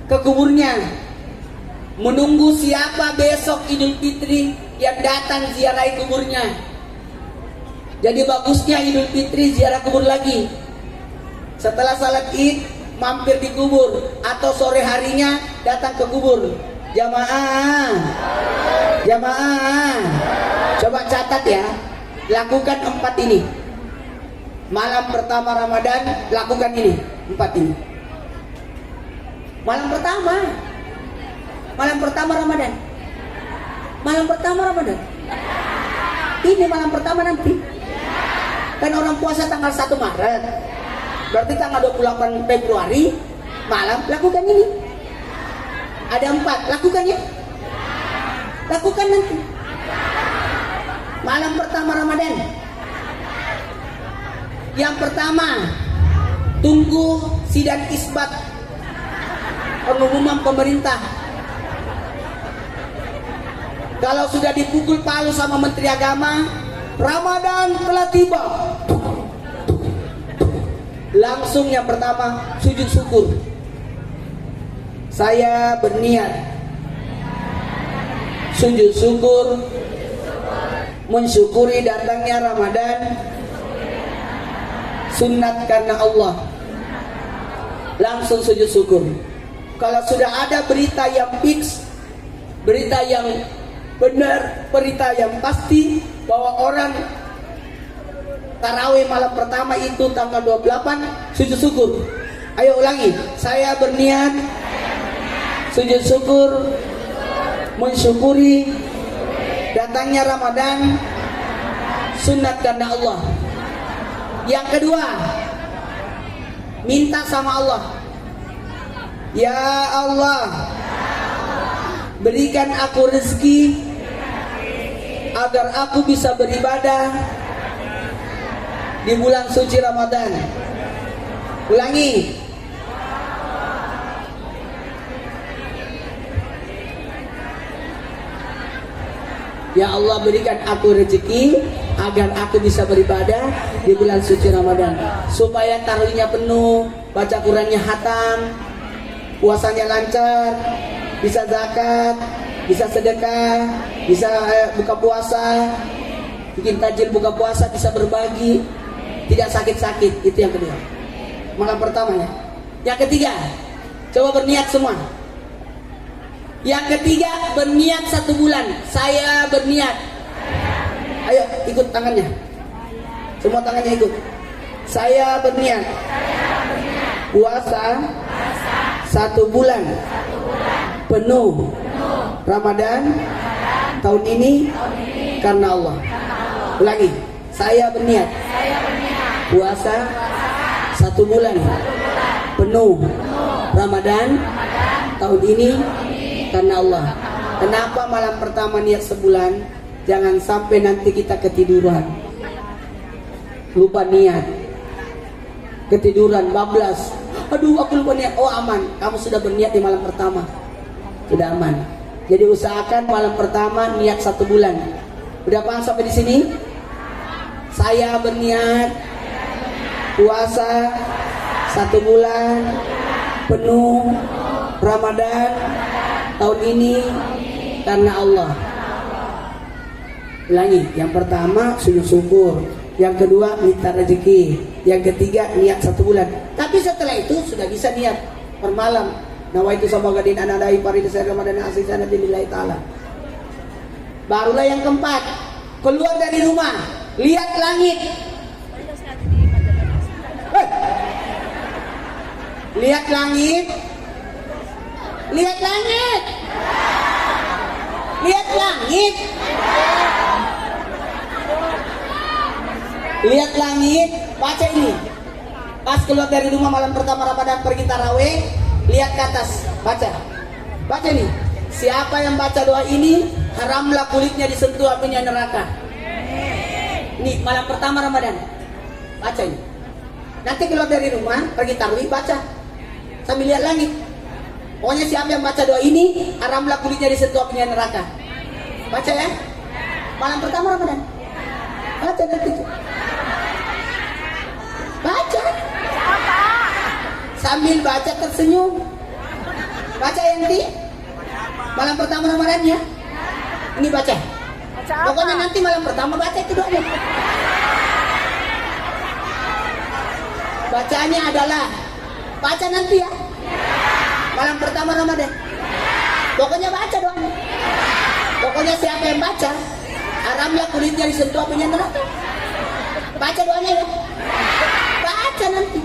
ke kuburnya, menunggu siapa besok Idul Fitri yang datang ziarahi kuburnya. Jadi bagusnya Idul Fitri ziarah kubur lagi. Setelah salat Id mampir di kubur, atau sore harinya datang ke kubur. Jamaah. Jamaah. Coba catat ya. Lakukan 4 ini. Malam pertama Ramadan lakukan ini, 4 ini. Malam pertama Ramadan. Malam pertama Ramadan. Ini malam pertama nanti. Kan orang puasa tanggal 1 Maret. Berarti tanggal 28 Februari malam lakukan ini. Ada 4, lakukan ya. Lakukan nanti. Malam pertama Ramadan. Yang pertama, tunggu sidang isbat pengumuman pemerintah. Kalau sudah dipukul palu sama Menteri Agama, Ramadan telah tiba. Langsung yang pertama, sujud syukur. Saya berniat sujud syukur, mensyukuri datangnya Ramadan, sunnat karena Allah. Langsung sujud syukur. Kalau sudah ada berita yang fix, berita yang benar, berita yang pasti bahwa orang tarawih malam pertama itu tanggal 28, sujud syukur. Ayo ulangi. Saya berniat sujud syukur, mensyukuri datangnya Ramadan, sunnat karena Allah. Yang kedua, minta sama Allah. Ya Allah, berikan aku rezeki agar aku bisa beribadah di bulan suci Ramadan. Ulangi. Ya Allah, berikan aku rezeki agar aku bisa beribadah di bulan suci Ramadan, supaya tarawihnya penuh, baca Qurannya hatam, puasanya lancar, bisa zakat, bisa sedekah, bisa buka puasa, bikin tajil buka puasa, bisa berbagi, tidak sakit-sakit. Itu yang kedua, malam pertamanya. Yang ketiga, coba berniat semua. Yang ketiga, berniat 1 bulan. Saya berniat. Ayo ikut tangannya. Semua tangannya ikut. Saya berniat puasa 1 bulan penuh Ramadan tahun ini karena Allah. Ulangi. Saya berniat puasa 1 bulan penuh Ramadan tahun ini karena Allah. Kenapa malam pertama niat sebulan? Jangan sampai nanti kita ketiduran, lupa niat, ketiduran, bablas. Aduh, aku lupa niat. Oh, aman, kamu sudah berniat di malam pertama, sudah aman. Jadi usahakan malam pertama niat 1 bulan. Udah paham sampai di sini? Saya berniat puasa 1 bulan penuh Ramadan tahun ini karena Allah. Ulangi. Yang pertama sujud syukur, yang kedua minta rezeki, yang ketiga niat 1 bulan. Tapi setelah itu sudah bisa niat per malam. Nawaitu sabagadin anadai paridasai Ramadan asisana billahi ta'ala. Barulah yang keempat, keluar dari rumah, lihat langit. Lihat langit. Lihat langit. Lihat langit. Lihat langit, baca ini. Pas keluar dari rumah malam pertama Ramadan pergi tarawih, lihat ke atas, baca. Baca nih. Siapa yang baca doa ini, haramlah kulitnya disentuh apinya neraka. Ini malam pertama Ramadan. Baca ini. Nanti keluar dari rumah, pergi tarawih, baca. Sambil lihat langit. Pokoknya siapa yang baca doa ini, haramlah kulitnya disentuh apinya neraka. Baca ya. Malam pertama Ramadan. Baca nanti. Baca. Sambil baca tersenyum. Baca Yanti. Malam pertama Ramadan ya. Ini baca. Pokoknya nanti malam pertama baca itu doanya. Bacaannya adalah, baca nanti ya. Malam pertama Ramadan. Pokoknya baca doanya. Pokoknya siapa yang baca, haramlah kulitnya disentuh apinya neraka. Baca doanya ya. Baca nanti.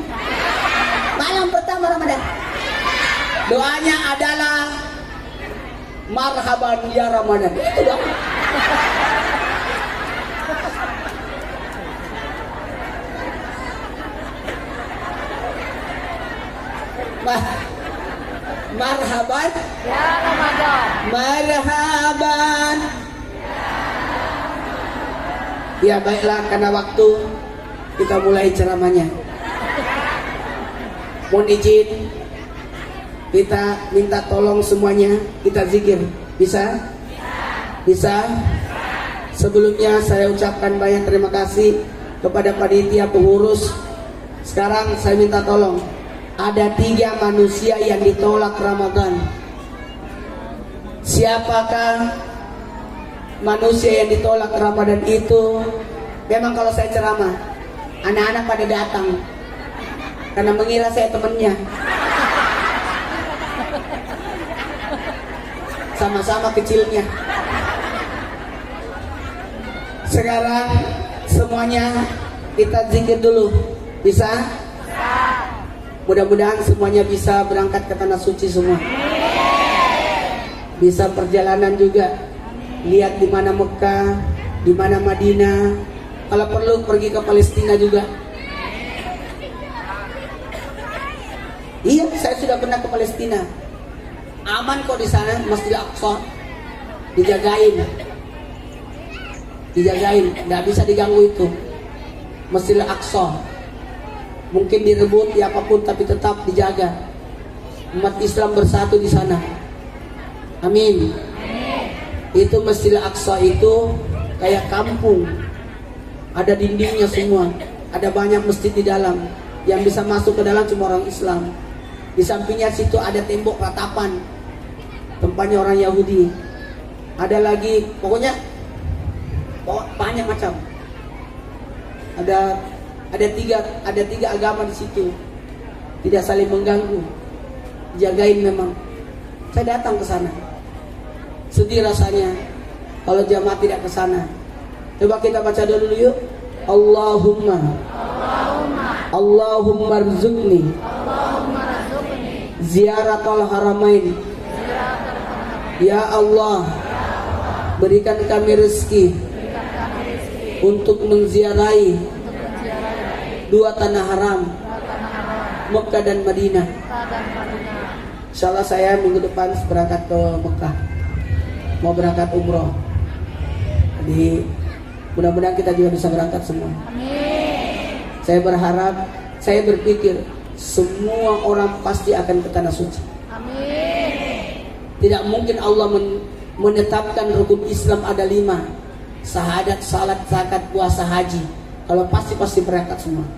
Malam pertama Ramadan. Doanya adalah marhaban ya Ramadan. Itu doa. Marhaban Ya Ramadan. marhaban. Ya baiklah, karena waktu kita mulai ceramahnya. Mohon izin, kita minta tolong semuanya, kita zikir. Bisa? Bisa? Sebelumnya saya ucapkan banyak terima kasih kepada panitia pengurus. Sekarang saya minta tolong, ada 3 manusia yang ditolak Ramadan. Siapakah manusia yang ditolak Ramadan itu? Memang kalau saya ceramah, anak-anak pada datang karena mengira saya temannya. Sama-sama kecilnya. Sekarang semuanya kita zikir dulu. Bisa? Mudah-mudahan semuanya bisa berangkat ke tanah suci semua. Bisa perjalanan juga. Lihat di mana Mekah, di mana Madinah. Kalau perlu pergi ke Palestina juga. Iya, saya sudah pernah ke Palestina. Aman kok di sana, Masjid Al-Aqsa. Dijagain, nggak bisa diganggu itu. Masjid Al-Aqsa. Mungkin direbut ya apapun, tapi tetap dijaga. Umat Islam bersatu di sana. Amin. Itu Masjid Al-Aqsa itu kayak kampung. Ada dindingnya semua. Ada banyak masjid di dalam. Yang bisa masuk ke dalam cuma orang Islam. Di sampingnya situ ada tembok ratapan, tempatnya orang Yahudi. Ada lagi, pokoknya banyak macam. Ada tiga agama di situ. Tidak saling mengganggu. Jagain memang. Saya datang ke sana. Sedih rasanya kalau jamaah tidak ke sana. Coba kita baca dulu yuk. Allahumma rzuqni ziaratul haramain. Ya Allah, berikan kami rezeki untuk menziarahi 2 tanah haram, Mekah dan Madinah. Insyaallah saya minggu depan berangkat ke Mekah, mau berangkat umroh. Jadi mudah-mudahan kita juga bisa berangkat semua. Saya berharap, saya berpikir semua orang pasti akan ke tanah suci. Tidak mungkin Allah menetapkan rukun Islam ada 5: syahadat, salat, zakat, puasa, haji. Kalau pasti berangkat semua.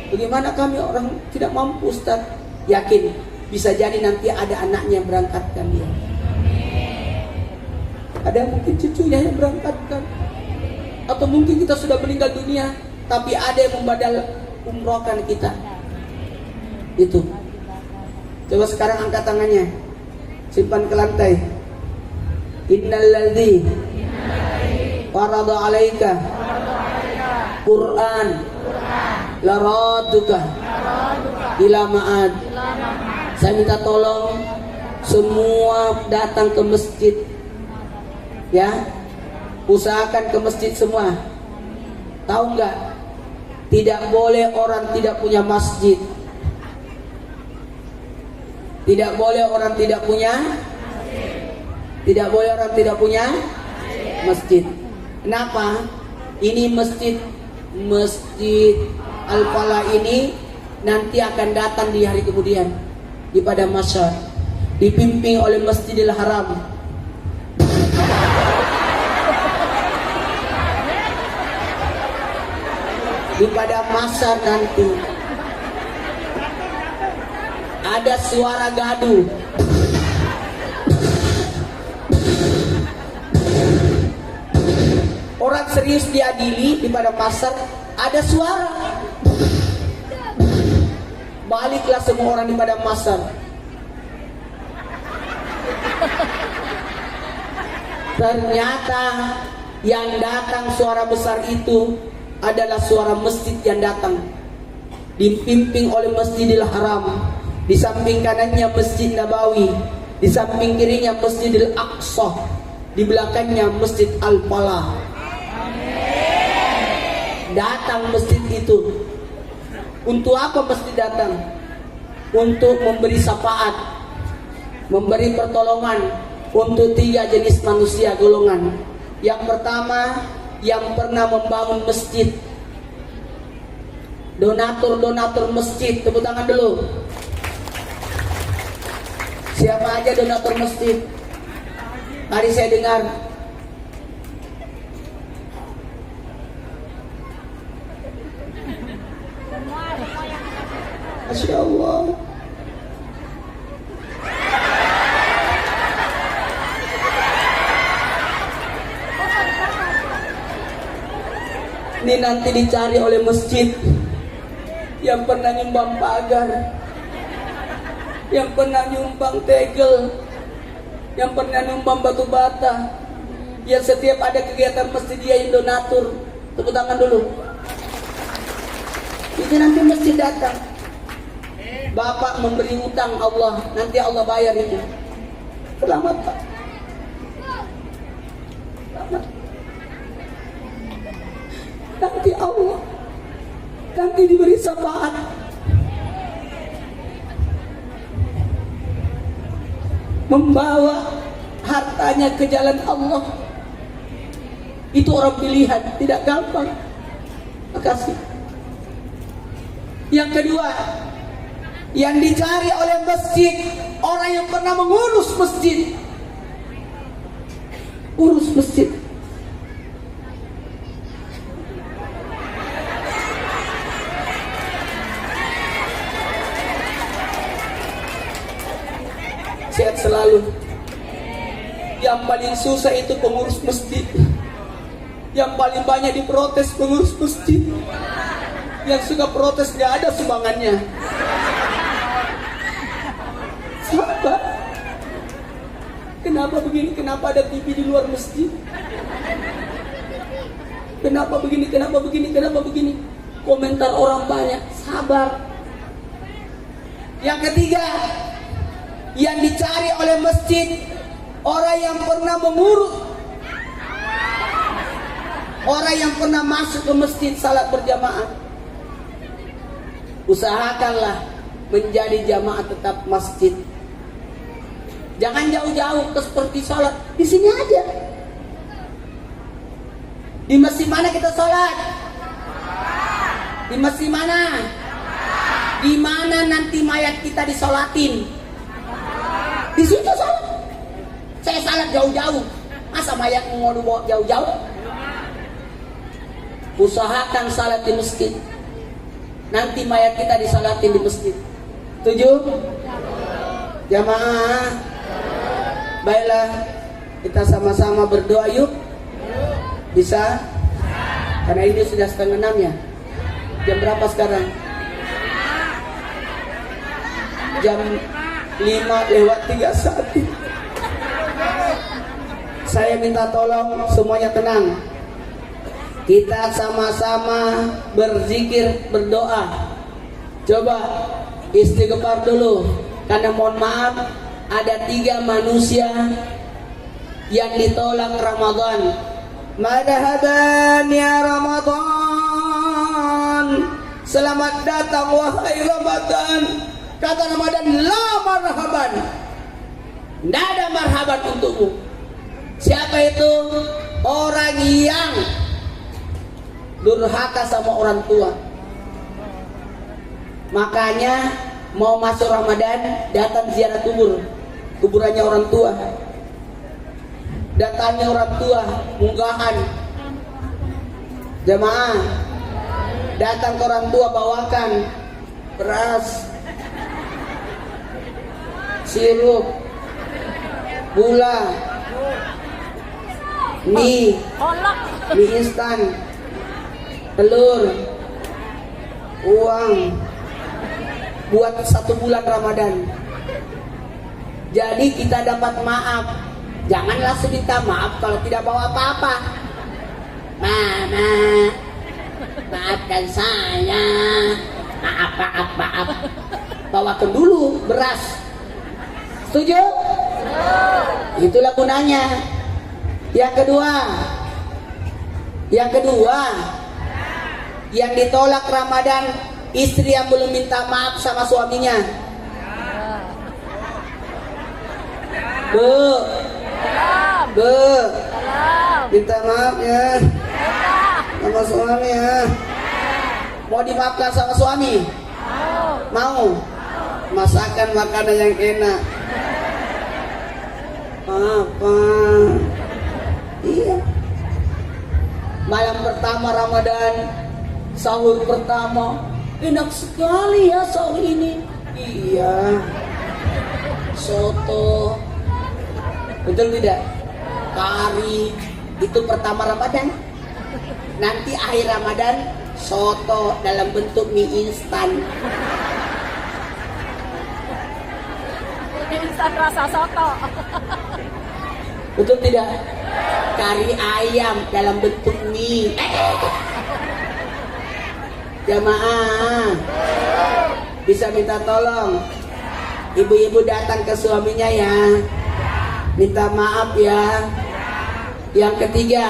Bagaimana kami orang tidak mampu, Ustaz? Yakin bisa jadi nanti ada anaknya yang berangkatkan dia. Ada mungkin cucunya yang berangkatkan. Atau mungkin kita sudah meninggal dunia, tapi ada yang membadal umrohkan kita. Itu. Coba sekarang angkat tangannya, simpan ke lantai. Innalladzi farada alaika Quran laraduka ila ma'ad. Saya minta tolong semua datang ke masjid, ya, usahakan ke masjid semua. Tahu nggak? Tidak boleh orang tidak punya masjid. Tidak boleh orang tidak punya. Tidak boleh orang tidak punya masjid. Kenapa? Ini masjid Al-Falah ini nanti akan datang di hari kemudian di pada masyar, dipimpin oleh Masjidil Haram. Di pada masyar nanti ada suara gaduh. Orang serius diadili di pada pasar, ada suara. Baliklah semua orang di pada pasar. Ternyata yang datang suara besar itu adalah suara masjid yang datang, dipimpin oleh Masjidil Haram. Di samping kanannya Masjid Nabawi, di samping kirinya Masjidil Aqsa, di belakangnya Masjid Al-Falah. Datang masjid itu. Untuk apa masjid datang? Untuk memberi syafaat, memberi pertolongan untuk 3 jenis manusia golongan. Yang pertama, yang pernah membangun masjid, donatur masjid. Tepuk tangan dulu. Siapa aja donatur masjid? Mari saya dengar. Masya Allah. Ini nanti dicari oleh masjid yang pernah nyumbang pagar, yang pernah nyumbang tegel, yang pernah nyumbang batu bata, yang setiap ada kegiatan mesti dia yang donatur. Tepuk tangan dulu. Itu nanti masjid datang. Bapak memberi utang Allah, nanti Allah bayar itu. Selamat Pak. Selamat. Nanti Allah, nanti diberi syafaat. Membawa hartanya ke jalan Allah. Itu orang pilihan, tidak gampang. Makasih. Yang kedua, yang dicari oleh masjid, orang yang pernah mengurus masjid. Urus masjid. Sehat selalu. Yang paling susah itu pengurus masjid. Yang paling banyak diprotes pengurus masjid. Yang suka protes gak ada sumbangannya. Sabar. Kenapa begini? Kenapa ada TV di luar masjid? Kenapa begini? Kenapa begini? Kenapa begini? Komentar orang banyak. Sabar. Yang ketiga, yang dicari oleh masjid, orang yang pernah mengurus, orang yang pernah masuk ke masjid salat berjamaah. Usahakanlah menjadi jamaah tetap masjid. Jangan jauh-jauh ke seperti salat, di sini aja. Di masjid mana kita salat? Di masjid mana? Di mana nanti mayat kita disolatin? Di situ salat. Saya salat jauh-jauh. Masa mayat mau dibawa jauh-jauh? Usahakan salat di masjid. Nanti mayat kita disolatin di masjid. Setuju? Jamaah. Baiklah, kita sama-sama berdoa yuk. Bisa? Karena ini sudah 5:30 ya. Jam berapa sekarang? Jam 5:31. Saya minta tolong semuanya tenang. Kita sama-sama berzikir, berdoa. Coba istighfar dulu. Karena mohon maaf, ada 3 manusia yang ditolak Ramadan. Marhaban ya Ramadan. Selamat datang wahai Ramadan. Kata Ramadan, la marhaban. Tidak ada marhaban untukmu. Siapa itu? Orang yang durhaka sama orang tua. Makanya mau masuk Ramadan, datang ziarah kubur, kuburannya orang tua. Datangnya orang tua, munggahan. Jemaah, datang ke orang tua, bawakan beras, sirup, gula, mie instan, telur, uang, buat 1 bulan Ramadan. Jadi kita dapat maaf Jangan langsung minta maaf kalau tidak bawa apa-apa. Mama, maafkan saya. Maaf. Bawakan dulu beras. Setuju? Itulah gunanya. Yang kedua, yang ditolak Ramadan, istri yang belum minta maaf sama suaminya. Bu, minta maaf ya sama suami ya. Mau dimaafkan sama suami? Mau. Masakan makanan yang enak. Apa? Iya. Malam pertama Ramadan, sahur pertama, enak sekali ya sahur ini. Iya. Soto. Betul tidak? Kari. Itu pertama Ramadan. Nanti akhir Ramadan, soto dalam bentuk mie instan. Instan rasa soto. Betul tidak? Kari ayam dalam bentuk mie. Jamaah bisa minta tolong. Ibu-ibu datang ke suaminya ya, minta maaf ya. Yang ketiga,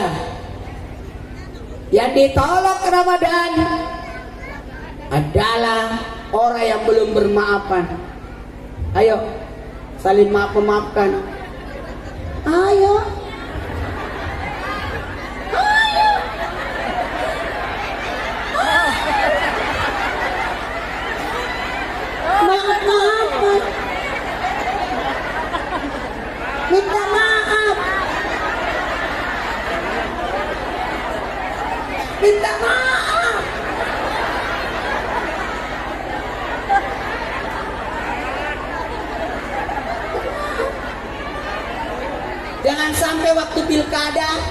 yang ditolak Ramadan adalah orang yang belum bermaafan. Ayo saling maafkan. Ayo. Maaf. Minta maaf. Minta maaf. Jangan sampai waktu pilkada,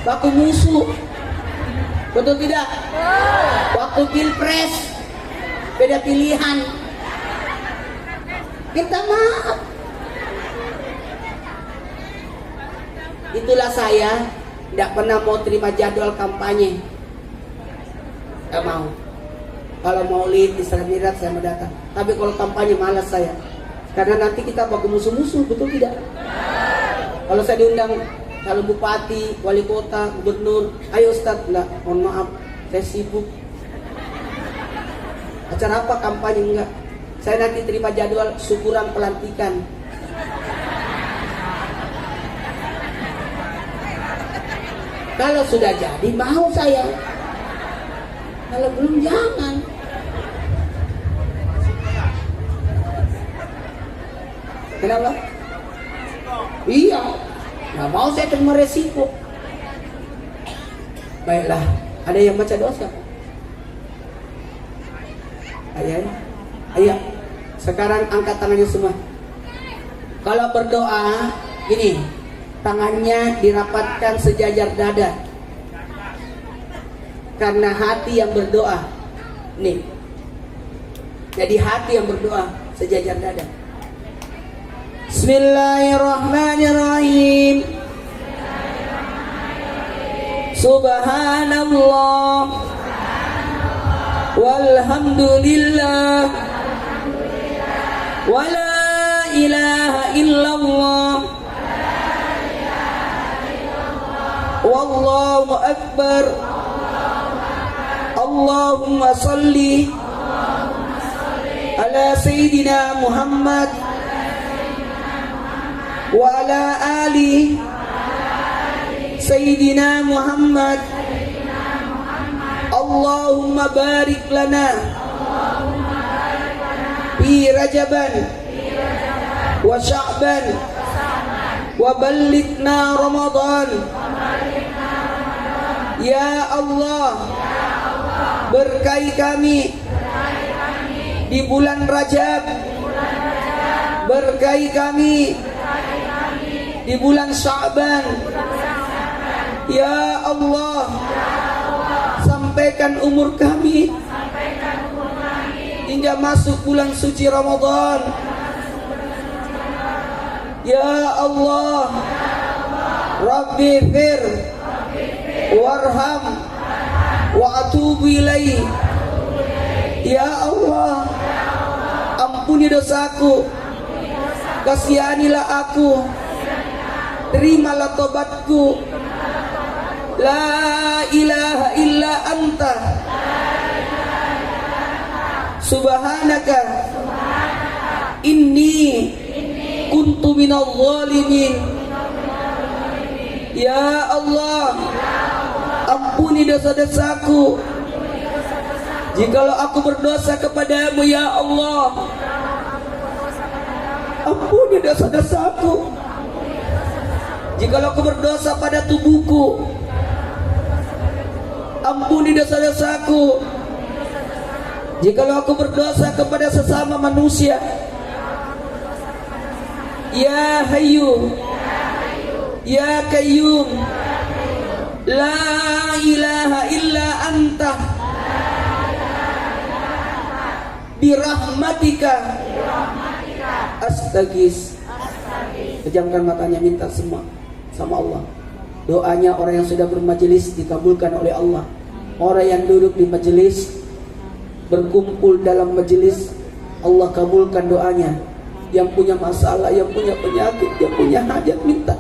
waktu musuh, betul tidak? Waktu pilpres, beda pilihan, minta maaf. Itulah saya tidak pernah mau terima jadwal kampanye. Gak mau. Kalau maulid, Isra Mi'raj saya mau datang. Tapi kalau kampanye malas saya. Karena nanti kita baku musuh-musuh, betul tidak? Kalau saya diundang, kalau bupati, wali kota, gubernur, ayo Ustaz, enggak, mohon maaf, saya sibuk. Acara apa kampanye enggak? Saya nanti terima jadwal syukuran pelantikan. Kalau sudah jadi mau saya. Kalau belum jangan. Kenapa? Iya, nggak mau saya terima resiko. Baiklah, ada yang baca doa siapa? Ayo. Sekarang angkat tangannya semua. Kalau berdoa, gini, tangannya dirapatkan sejajar dada. Karena hati yang berdoa. Nih. Jadi hati yang berdoa sejajar dada. Bismillahirrahmanirrahim. Subhanallah walhamdulillah wala ilaha illallah wallahu akbar. Allahumma salli ala sayyidina Muhammad wa ala ali sayyidina Muhammad. Allahumma barik lana fi Rajaban wa Sya'ban wa ballighna Ramadan. Ya Allah, berkahi kami di bulan Rajab, berkahi kami di bulan Sya'ban. Ya Allah, sampaikan umur kami hingga masuk bulan suci Ramadan. Ya Allah, Rabbi fir warham wa atubu ilaih. Ya Allah, ampuni dosaku, kasihanilah aku, terimalah tobatku. La ilaha illa anta subhanaka inni kuntu minal zalimin. Ya Allah, ampuni dosa-dosaku. Jikalau aku berdosa kepadamu, ya Allah, ampuni dosa-dosaku. Jikalau aku berdosa pada tubuhku, ampuni dosa-dosaku. Jikalau aku berdosa kepada sesama manusia, ya Hayyu ya Qayyum, la ilaha illa anta birahmatika astaghis. Pejamkan matanya, minta semua sama Allah. Doanya orang yang sudah bermajelis dikabulkan oleh Allah. Orang yang duduk di majelis, berkumpul dalam majelis, Allah kabulkan doanya. Yang punya masalah, yang punya penyakit, yang punya hajat, minta.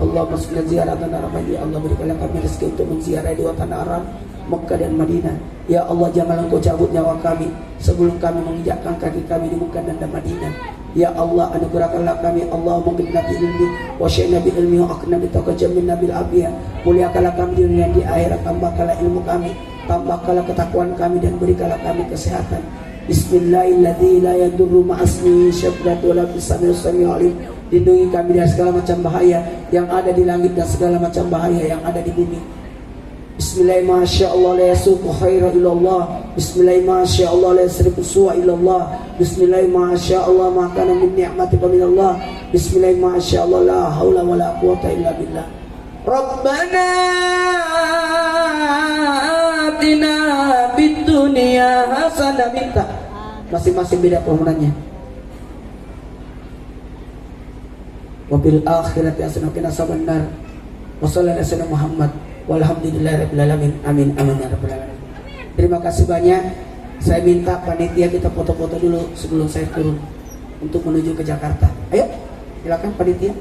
Allah masukkan ziarah tanah Arab. Ya Allah, berikanlah kami rezeki untuk menziarahi dua tanah Arab, Mekah dan Madinah. Ya Allah, janganlah Engkau cabut nyawa kami sebelum kami menginjakkan kaki kami di Mekah dan Madinah. Ya Allah, anugerahkanlah kami. Allahumma qina bi ilmi wa syina bi ilmi wa aqna bi taqajjal min nabil afiyah. Muliakanlah kami di dunia dan di akhirat. Tambahkanlah ilmu kami, tambahkanlah ketakwaan kami, dan berikanlah kami kesehatan. Bismillahirrahmanirrahim. La yadurru ma'asmi syabdatu wa la bisami'us sami'ul alim. Lindungi kami dari segala macam bahaya yang ada di langit dan segala macam bahaya yang ada di bumi. Bismillahirrahmanirrahim. Masyaallah la yasuqu khaira illallah. Bismillahirrahmanirrahim. Masyaallah la yasrifu su'a illallah. Bismillahirrahmanirrahim. Masyaallah ma kana min ni'matika minallah. Bismillahirrahmanirrahim. Masyaallah la haula wala quwwata illa billah. Rabbana atina fid dunya hasanah. Minta masing-masing beda permohonannya. Wabil akhirati hasanah wa qina adzabannar. Wa sallallahu alaihi wasallam Muhammad walhamdulillahirabbil alamin. Amin amin ya rabbal alamin. Terima kasih banyak. Saya minta panitia kita foto-foto dulu sebelum saya turun untuk menuju ke Jakarta. Ayo, silakan panitia.